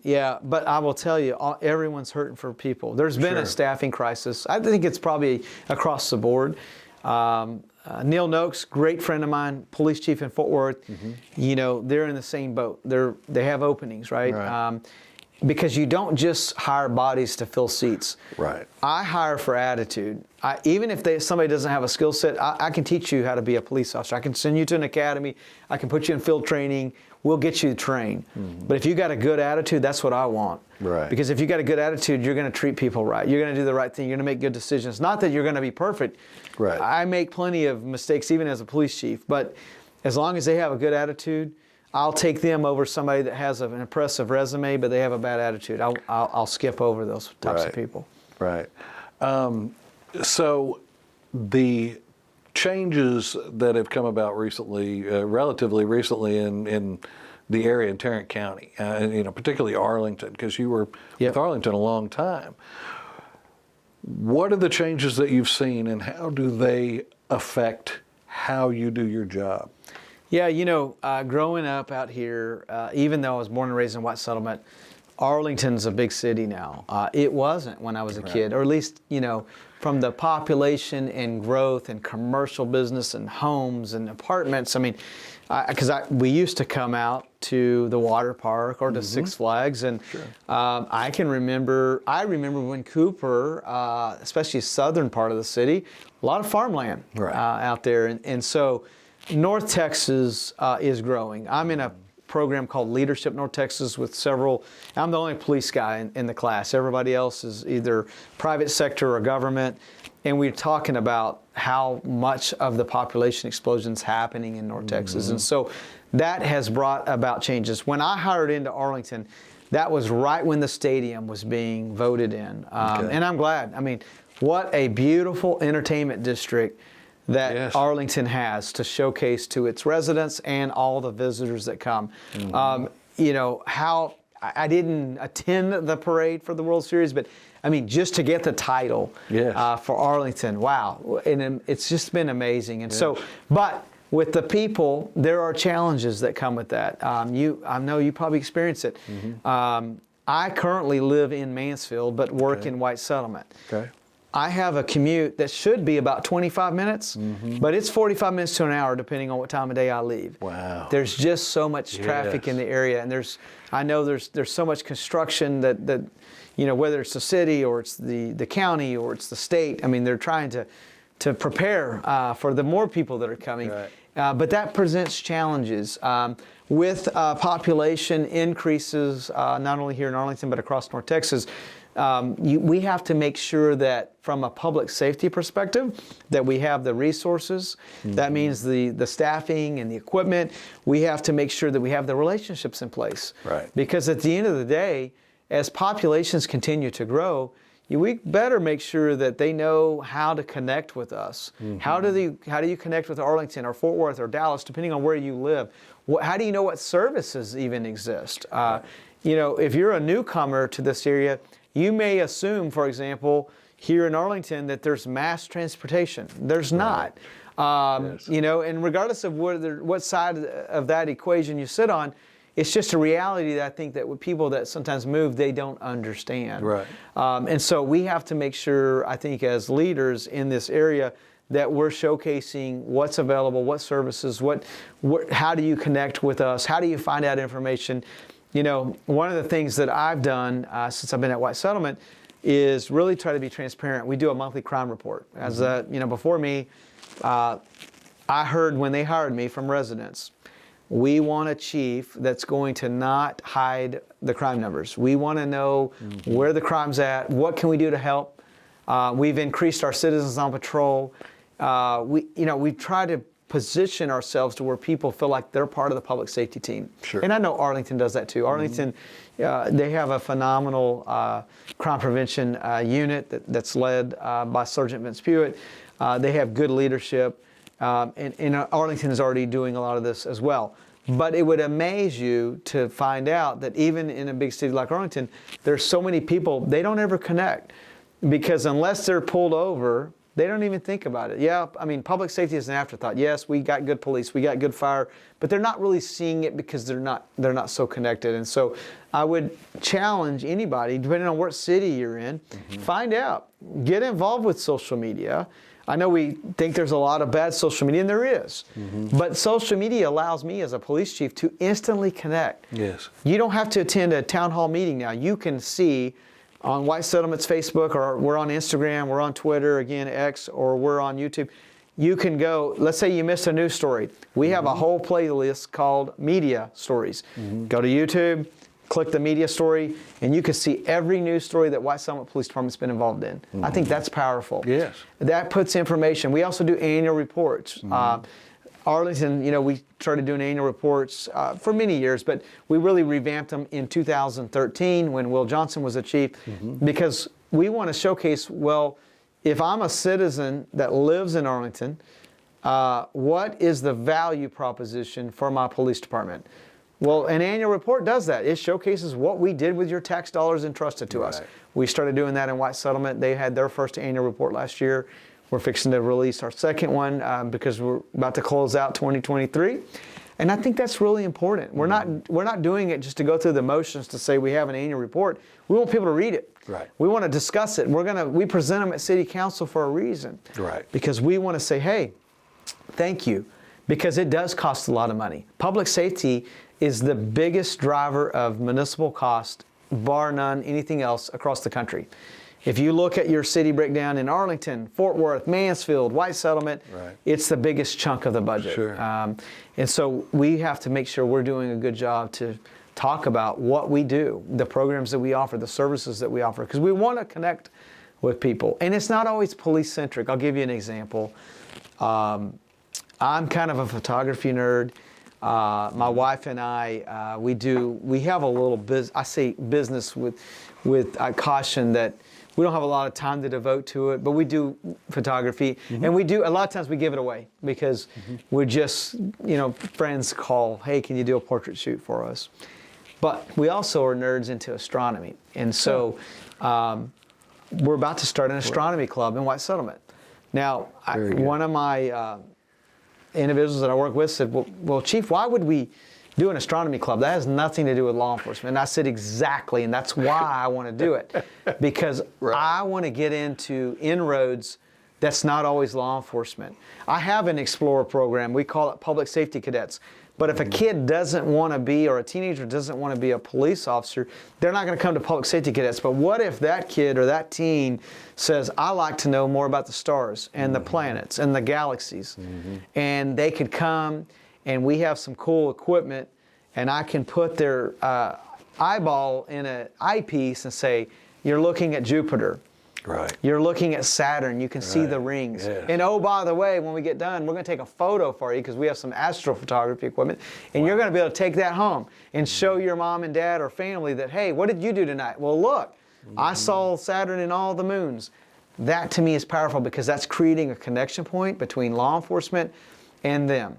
Yeah, but I will tell you, everyone's hurting for people. There's been a staffing crisis. I think it's probably across the board. Neil Noakes, great friend of mine, police chief in Fort Worth. You know, they're in the same boat. They have openings, right? Because you don't just hire bodies to fill seats. Right. I hire for attitude. Even if somebody doesn't have a skill set, I can teach you how to be a police officer. I can send you to an academy. I can put you in field training. We'll get you trained. But if you got a good attitude, that's what I want. Right. Because if you got a good attitude, you're going to treat people right. You're going to do the right thing. You're going to make good decisions. Not that you're going to be perfect. Right. I make plenty of mistakes even as a police chief. But as long as they have a good attitude, I'll take them over somebody that has an impressive resume, but they have a bad attitude. I'll skip over those types of people. Right. So the changes that have come about recently, relatively recently in the area in Tarrant County, you know, particularly Arlington, because you were with Arlington a long time. What are the changes that you've seen, and how do they affect how you do your job? Yeah, you know, growing up out here, even though I was born and raised in White Settlement, Arlington's a big city now. It wasn't when I was a kid, or at least, you know, from the population and growth and commercial business and homes and apartments. I mean, because we used to come out to the water park or to Six Flags, and I remember when Cooper, especially southern part of the city, a lot of farmland out there, and so North Texas is growing. I'm in a program called Leadership North Texas with several. I'm the only police guy in the class. Everybody else is either private sector or government. And we're talking about how much of the population explosion is happening in North Texas. And so that has brought about changes. When I hired into Arlington, that was right when the stadium was being voted in. And I'm glad. I mean, what a beautiful entertainment district that Arlington has to showcase to its residents and all the visitors that come. You know, how I didn't attend the parade for the World Series, but I mean, just to get the title for Arlington, wow. And it's just been amazing. And so, but with the people, there are challenges that come with that. I know you probably experience it. I currently live in Mansfield, but work in White Settlement. I have a commute that should be about 25 minutes, but it's 45 minutes to an hour depending on what time of day I leave. Wow. There's just so much traffic in the area, and I know there's so much construction that you know, whether it's the city or it's the county or it's the state, I mean, they're trying to prepare for the more people that are coming. But that presents challenges. With population increases, not only here in Arlington, but across North Texas, we have to make sure that from a public safety perspective, that we have the resources. That means the staffing and the equipment. We have to make sure that we have the relationships in place. Because at the end of the day, as populations continue to grow, we better make sure that they know how to connect with us. How do you connect with Arlington or Fort Worth or Dallas, depending on where you live? How do you know what services even exist? You know, if you're a newcomer to this area, you may assume, for example, here in Arlington, that there's mass transportation. There's not. You know, and regardless of what side of that equation you sit on, it's just a reality that I think that with people that sometimes move, they don't understand. And so we have to make sure, I think, as leaders in this area, that we're showcasing what's available, what services, how do you connect with us, how do you find out information. You know, one of the things that I've done since I've been at White Settlement is really try to be transparent. We do a monthly crime report. As you know, before me, I heard when they hired me from residents, we want a chief that's going to not hide the crime numbers. We want to know where the crime's at, what can we do to help. We've increased our citizens on patrol. We've tried to position ourselves to where people feel like they're part of the public safety team. And I know Arlington does that too. Arlington, they have a phenomenal crime prevention unit that's led by Sergeant Vince Pewitt. They have good leadership. And Arlington is already doing a lot of this as well. But it would amaze you to find out that even in a big city like Arlington, there's so many people, they don't ever connect. Because unless they're pulled over They don't even think about it. Yeah, I mean, public safety is an afterthought. Yes, we got good police, we got good fire, but they're not really seeing it because they're not so connected. And so I would challenge anybody, depending on what city you're in, find out, get involved with social media. I know we think there's a lot of bad social media, and there is. But social media allows me as a police chief to instantly connect. Yes. You don't have to attend a town hall meeting now. You can see on White Settlement's Facebook, or we're on Instagram, we're on Twitter, again, X, or we're on YouTube. You can go, let's say you missed a news story. We have a whole playlist called Media Stories. Go to YouTube, click the media story, and you can see every news story that White Settlement Police Department's been involved in. I think that's powerful. Yes. That puts information. We also do annual reports. Arlington, we started doing annual reports for many years, but we really revamped them in 2013 when Will Johnson was the chief, because we want to showcase, well, if I'm a citizen that lives in Arlington, what is the value proposition for my police department? Well, an annual report does that. It showcases what we did with your tax dollars entrusted to us. We started doing that in White Settlement. They had their first annual report last year. We're fixing to release our second one because we're about to close out 2023. And I think that's really important. We're not doing it just to go through the motions to say we have an annual report. We want people to read it. Right. We want to discuss it. We present them at City Council for a reason. Right. Because we want to say, hey, thank you. Because it does cost a lot of money. Public safety is the biggest driver of municipal cost, bar none, anything else across the country. If you look at your city breakdown in Arlington, Fort Worth, Mansfield, White Settlement, it's the biggest chunk of the budget. Sure. And so we have to make sure we're doing a good job to talk about what we do, the programs that we offer, the services that we offer, because we want to connect with people. And it's not always police-centric. I'll give you an example. I'm kind of a photography nerd. My wife and I, we have a little business. I say business with caution that we don't have a lot of time to devote to it, but we do photography, and a lot of times we give it away because we're just, friends call, hey, can you do a portrait shoot for us? But we also are nerds into astronomy, and so we're about to start an astronomy club in White Settlement. Now, one of my individuals that I work with said, well, Chief, why would we do an astronomy club? That has nothing to do with law enforcement. And I said, exactly, and that's why I want to do it. Because I want to get into inroads that's not always law enforcement. I have an Explorer program. We call it Public Safety Cadets. But if a kid doesn't want to be, or a teenager doesn't want to be a police officer, they're not going to come to Public Safety Cadets. But what if that kid or that teen says, I like to know more about the stars and the planets and the galaxies. And they could come, and we have some cool equipment, and I can put their eyeball in an eyepiece and say, you're looking at Jupiter. Right. You're looking at Saturn. You can see the rings. Yes. And oh, by the way, when we get done, we're going to take a photo for you because we have some astrophotography equipment. And you're going to be able to take that home and show your mom and dad or family that, hey, what did you do tonight? Well, look, I saw Saturn and all the moons. That to me is powerful because that's creating a connection point between law enforcement and them.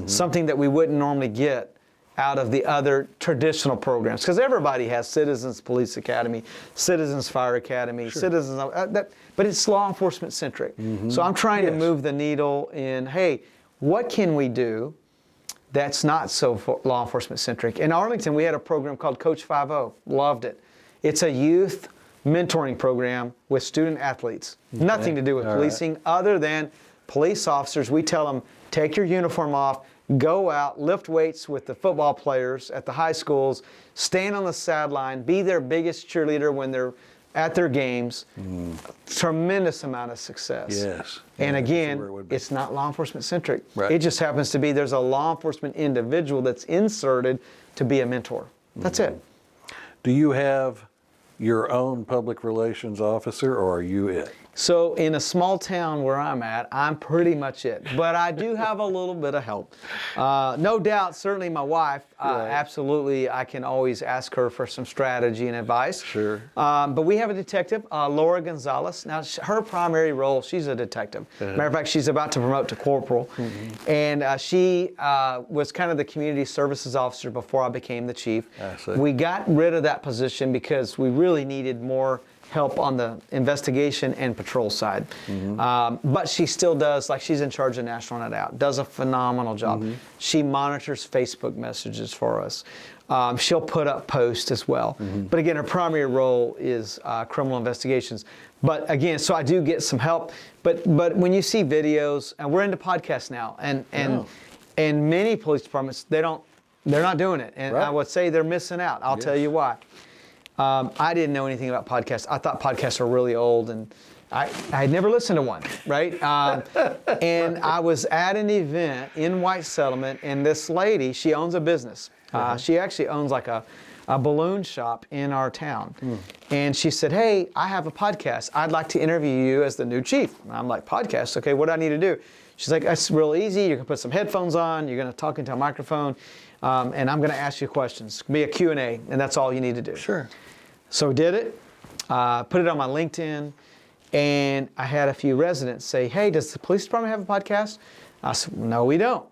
Something that we wouldn't normally get out of the other traditional programs, because everybody has Citizens Police Academy, Citizens Fire Academy, Citizens, but it's law enforcement centric. So I'm trying to move the needle in, hey, what can we do that's not so law enforcement centric? In Arlington, we had a program called Coach 5-0, loved it. It's a youth mentoring program with student athletes. Nothing to do with policing other than police officers. We tell them, take your uniform off, go out, lift weights with the football players at the high schools, stand on the sideline, be their biggest cheerleader when they're at their games. Tremendous amount of success. Yes. And Yeah, again, it's not law enforcement centric. Right. It just happens to be there's a law enforcement individual that's inserted to be a mentor. That's it. Do you have your own public relations officer, or are you it? So in a small town where I'm at, I'm pretty much it. But I do have a little bit of help. No doubt, certainly my wife, absolutely, I can always ask her for some strategy and advice. Sure. But we have a detective, Laura Gonzalez. Now, her primary role, she's a detective. Matter of fact, she's about to promote to corporal. And she was kind of the community services officer before I became the chief. I see. We got rid of that position because we really needed more help on the investigation and patrol side. But she still does, like she's in charge of National Night Out, does a phenomenal job. She monitors Facebook messages for us. She'll put up posts as well. But again, her primary role is criminal investigations. But again, so I do get some help. But when you see videos, and we're into podcasts now, and many police departments, they're not doing it. And I would say they're missing out. I'll tell you why. I didn't know anything about podcasts. I thought podcasts were really old, and I had never listened to one, right? And I was at an event in White Settlement, and this lady, she owns a business. She actually owns like a balloon shop in our town. And she said, hey, I have a podcast. I'd like to interview you as the new chief. And I'm like, podcast? Okay, what do I need to do? She's like, it's real easy. You're going to put some headphones on. You're going to talk into a microphone. And I'm going to ask you questions. Be a Q&A, and that's all you need to do. Sure. So did it, put it on my LinkedIn, and I had a few residents say, hey, does the police department have a podcast? I said, no, we don't.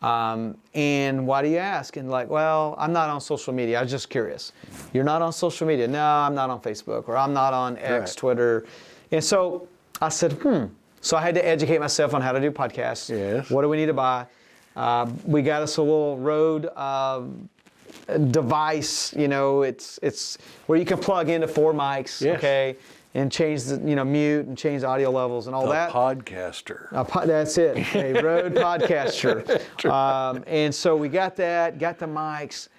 And why do you ask? And like, well, I'm not on social media. I was just curious. You're not on social media? No, I'm not on Facebook, or I'm not on X, Twitter. And so I said, So I had to educate myself on how to do podcasts. Yes. What do we need to buy? We got us a little Rode device, it's where you can plug into 4 mics, okay, and change the, mute and change the audio levels and all that. Podcaster. That's it, a Rode podcaster. And so we got that, got the mics.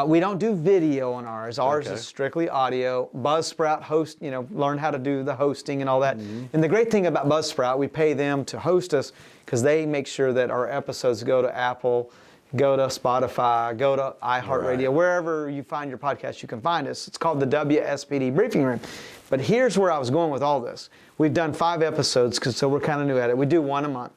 We don't do video on ours. Ours is strictly audio. Buzzsprout host, learn how to do the hosting and all that. And the great thing about Buzzsprout, we pay them to host us because they make sure that our episodes go to Apple, go to Spotify, go to iHeartRadio, wherever you find your podcast, you can find us. It's called the WSPD Briefing Room. But here's where I was going with all this. We've done 5 episodes, so we're kind of new at it. We do 1 a month.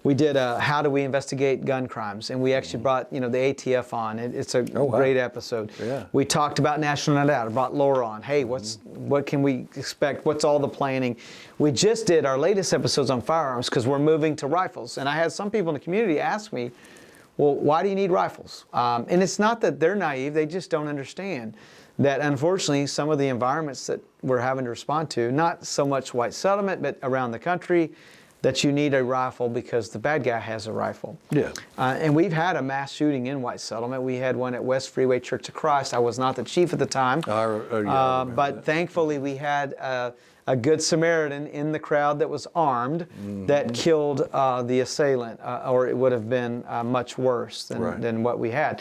We did How Do We Investigate Gun Crimes, and we actually brought the ATF on. It's a great episode. Yeah. We talked about National Night Out, brought Laura on. Hey, what can we expect? What's all the planning? We just did our latest episodes on firearms because we're moving to rifles. And I had some people in the community ask me, well, why do you need rifles? And it's not that they're naive, they just don't understand that unfortunately some of the environments that we're having to respond to, not so much White Settlement, but around the country, that you need a rifle because the bad guy has a rifle. Yeah. And we've had a mass shooting in White Settlement. We had one at West Freeway Church of Christ. I was not the chief at the time. But thankfully we had a good Samaritan in the crowd that was armed that killed the assailant, or it would have been much worse than what we had.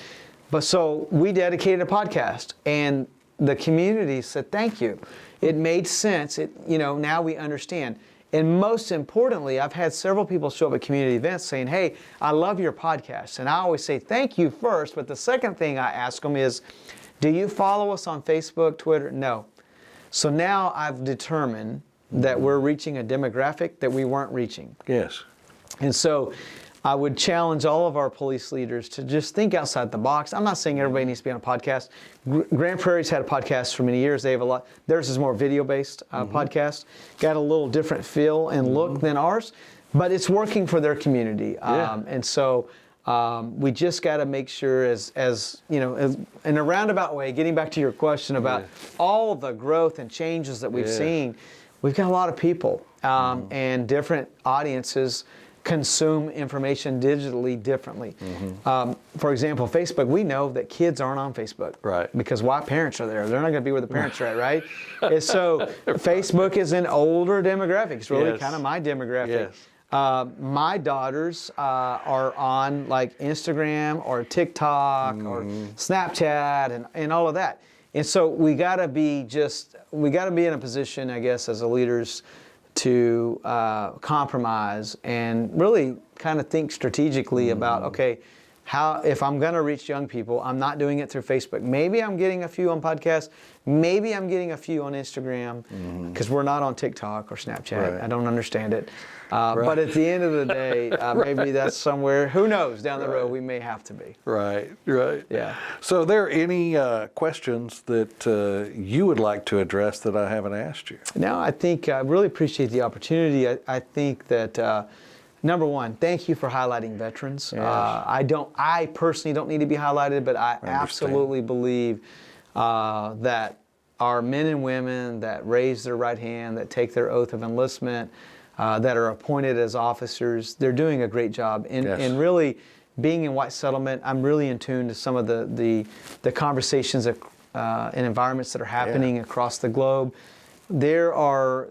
But so we dedicated a podcast, and the community said, thank you. It made sense. Now we understand. And most importantly, I've had several people show up at community events saying, hey, I love your podcast. And I always say thank you first, but the second thing I ask them is, do you follow us on Facebook, Twitter? No. So now I've determined that we're reaching a demographic that we weren't reaching. Yes. And so I would challenge all of our police leaders to just think outside the box. I'm not saying everybody needs to be on a podcast. Grand Prairie's had a podcast for many years. They have a lot. Theirs is more video-based podcast. Got a little different feel and look than ours, but it's working for their community. And so we just got to make sure, as in a roundabout way, getting back to your question about all the growth and changes that we've seen, we've got a lot of people and different audiences consume information digitally differently. For example, Facebook, we know that kids aren't on Facebook. Right. Because white parents are there. They're not going to be where the parents are at, right? And so Facebook is an older demographic. It's really kind of my demographic. My daughters are on like Instagram or TikTok or Snapchat and all of that. And so we got to be in a position, I guess, as a leaders to compromise and really kind of think strategically about, okay, if I'm going to reach young people, I'm not doing it through Facebook. Maybe I'm getting a few on podcasts. Maybe I'm getting a few on Instagram because we're not on TikTok or Snapchat. Right. I don't understand it. But at the end of the day, maybe that's somewhere, who knows, down the road we may have to be. Right. Yeah. So are there any questions that you would like to address that I haven't asked you? No, I think I really appreciate the opportunity. I think that number one, thank you for highlighting veterans. Yes. I personally don't need to be highlighted, but I absolutely believe that are men and women that raise their right hand, that take their oath of enlistment, that are appointed as officers. They're doing a great job. And really, being in White Settlement, I'm really in tune to some of the conversations and environments that are happening across the globe. There are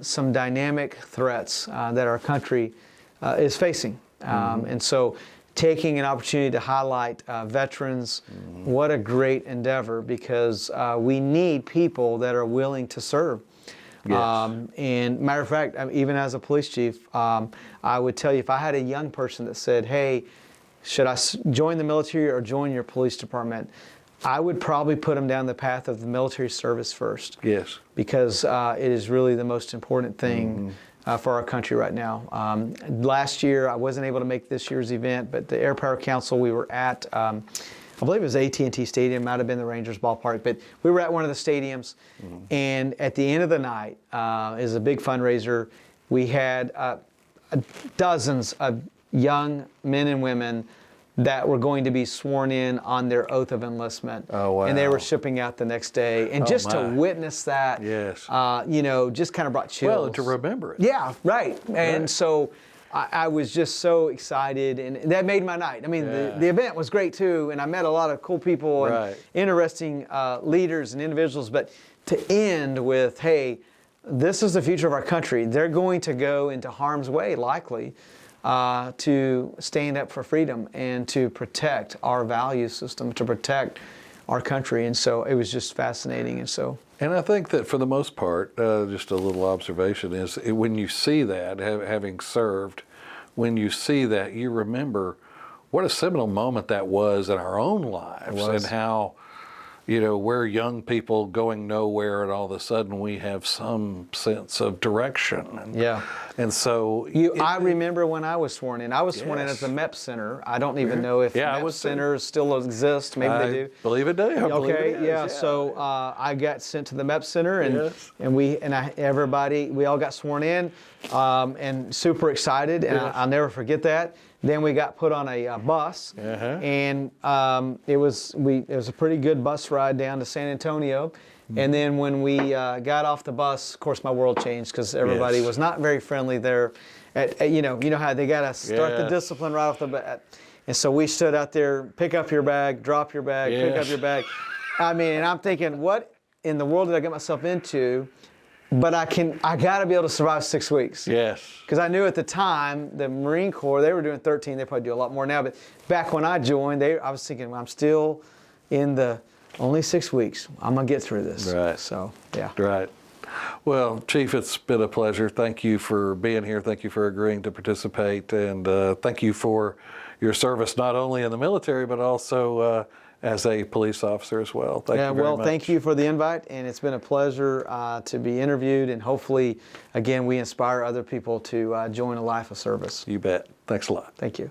some dynamic threats that our country is facing. And so taking an opportunity to highlight veterans, what a great endeavor, because we need people that are willing to serve. Yes. And matter of fact, even as a police chief, I would tell you, if I had a young person that said, hey, should I join the military or join your police department? I would probably put them down the path of the military service first. Yes. Because it is really the most important thing for our country right now. Last year, I wasn't able to make this year's event, but the Air Power Council, we were at, I believe it was AT&T Stadium, might have been the Rangers ballpark, but we were at one of the stadiums, and at the end of the night, is a big fundraiser. We had dozens of young men and women that were going to be sworn in on their oath of enlistment. Oh, wow. And they were shipping out the next day. And just to witness that, you know, just kind of brought chills. Well, and to remember it. Yeah, right. And so I was just so excited, and that made my night. I mean, the event was great too, and I met a lot of cool people and interesting leaders and individuals, but to end with, hey, this is the future of our country. They're going to go into harm's way, likely, to stand up for freedom and to protect our value system, to protect our country. And so it was just fascinating. And I think that for the most part, just a little observation is when you see that, having served, when you see that, you remember what a seminal moment that was in our own lives, and how, you know, we're young people going nowhere, and all of a sudden we have some sense of direction. And, and so I remember when I was sworn in. I was sworn in at the MEP Center. I don't even know if MEP centers still exist. Maybe they do. Believe it does. Okay, so I got sent to the MEP Center, and we all got sworn in, and super excited, and I'll never forget that. Then we got put on a bus, and it was a pretty good bus ride down to San Antonio. And then when we got off the bus, of course, my world changed, because everybody was not very friendly there. You know how they got to start the discipline right off the bat. And so we stood out there, pick up your bag, drop your bag, pick up your bag. I mean, and I'm thinking, what in the world did I get myself into? But I got to be able to survive 6 weeks. Yes. Because I knew at the time, the Marine Corps, they were doing 13. They probably do a lot more now. But back when I joined, I was thinking, well, I'm still in the only 6 weeks. I'm going to get through this. Right. So, yeah. Right. Well, Chief, it's been a pleasure. Thank you for being here. Thank you for agreeing to participate. And thank you for your service, not only in the military, but also as a police officer as well. Thank you very much. Thank you for the invite, and it's been a pleasure to be interviewed, and hopefully, again, we inspire other people to join a life of service. You bet. Thanks a lot. Thank you.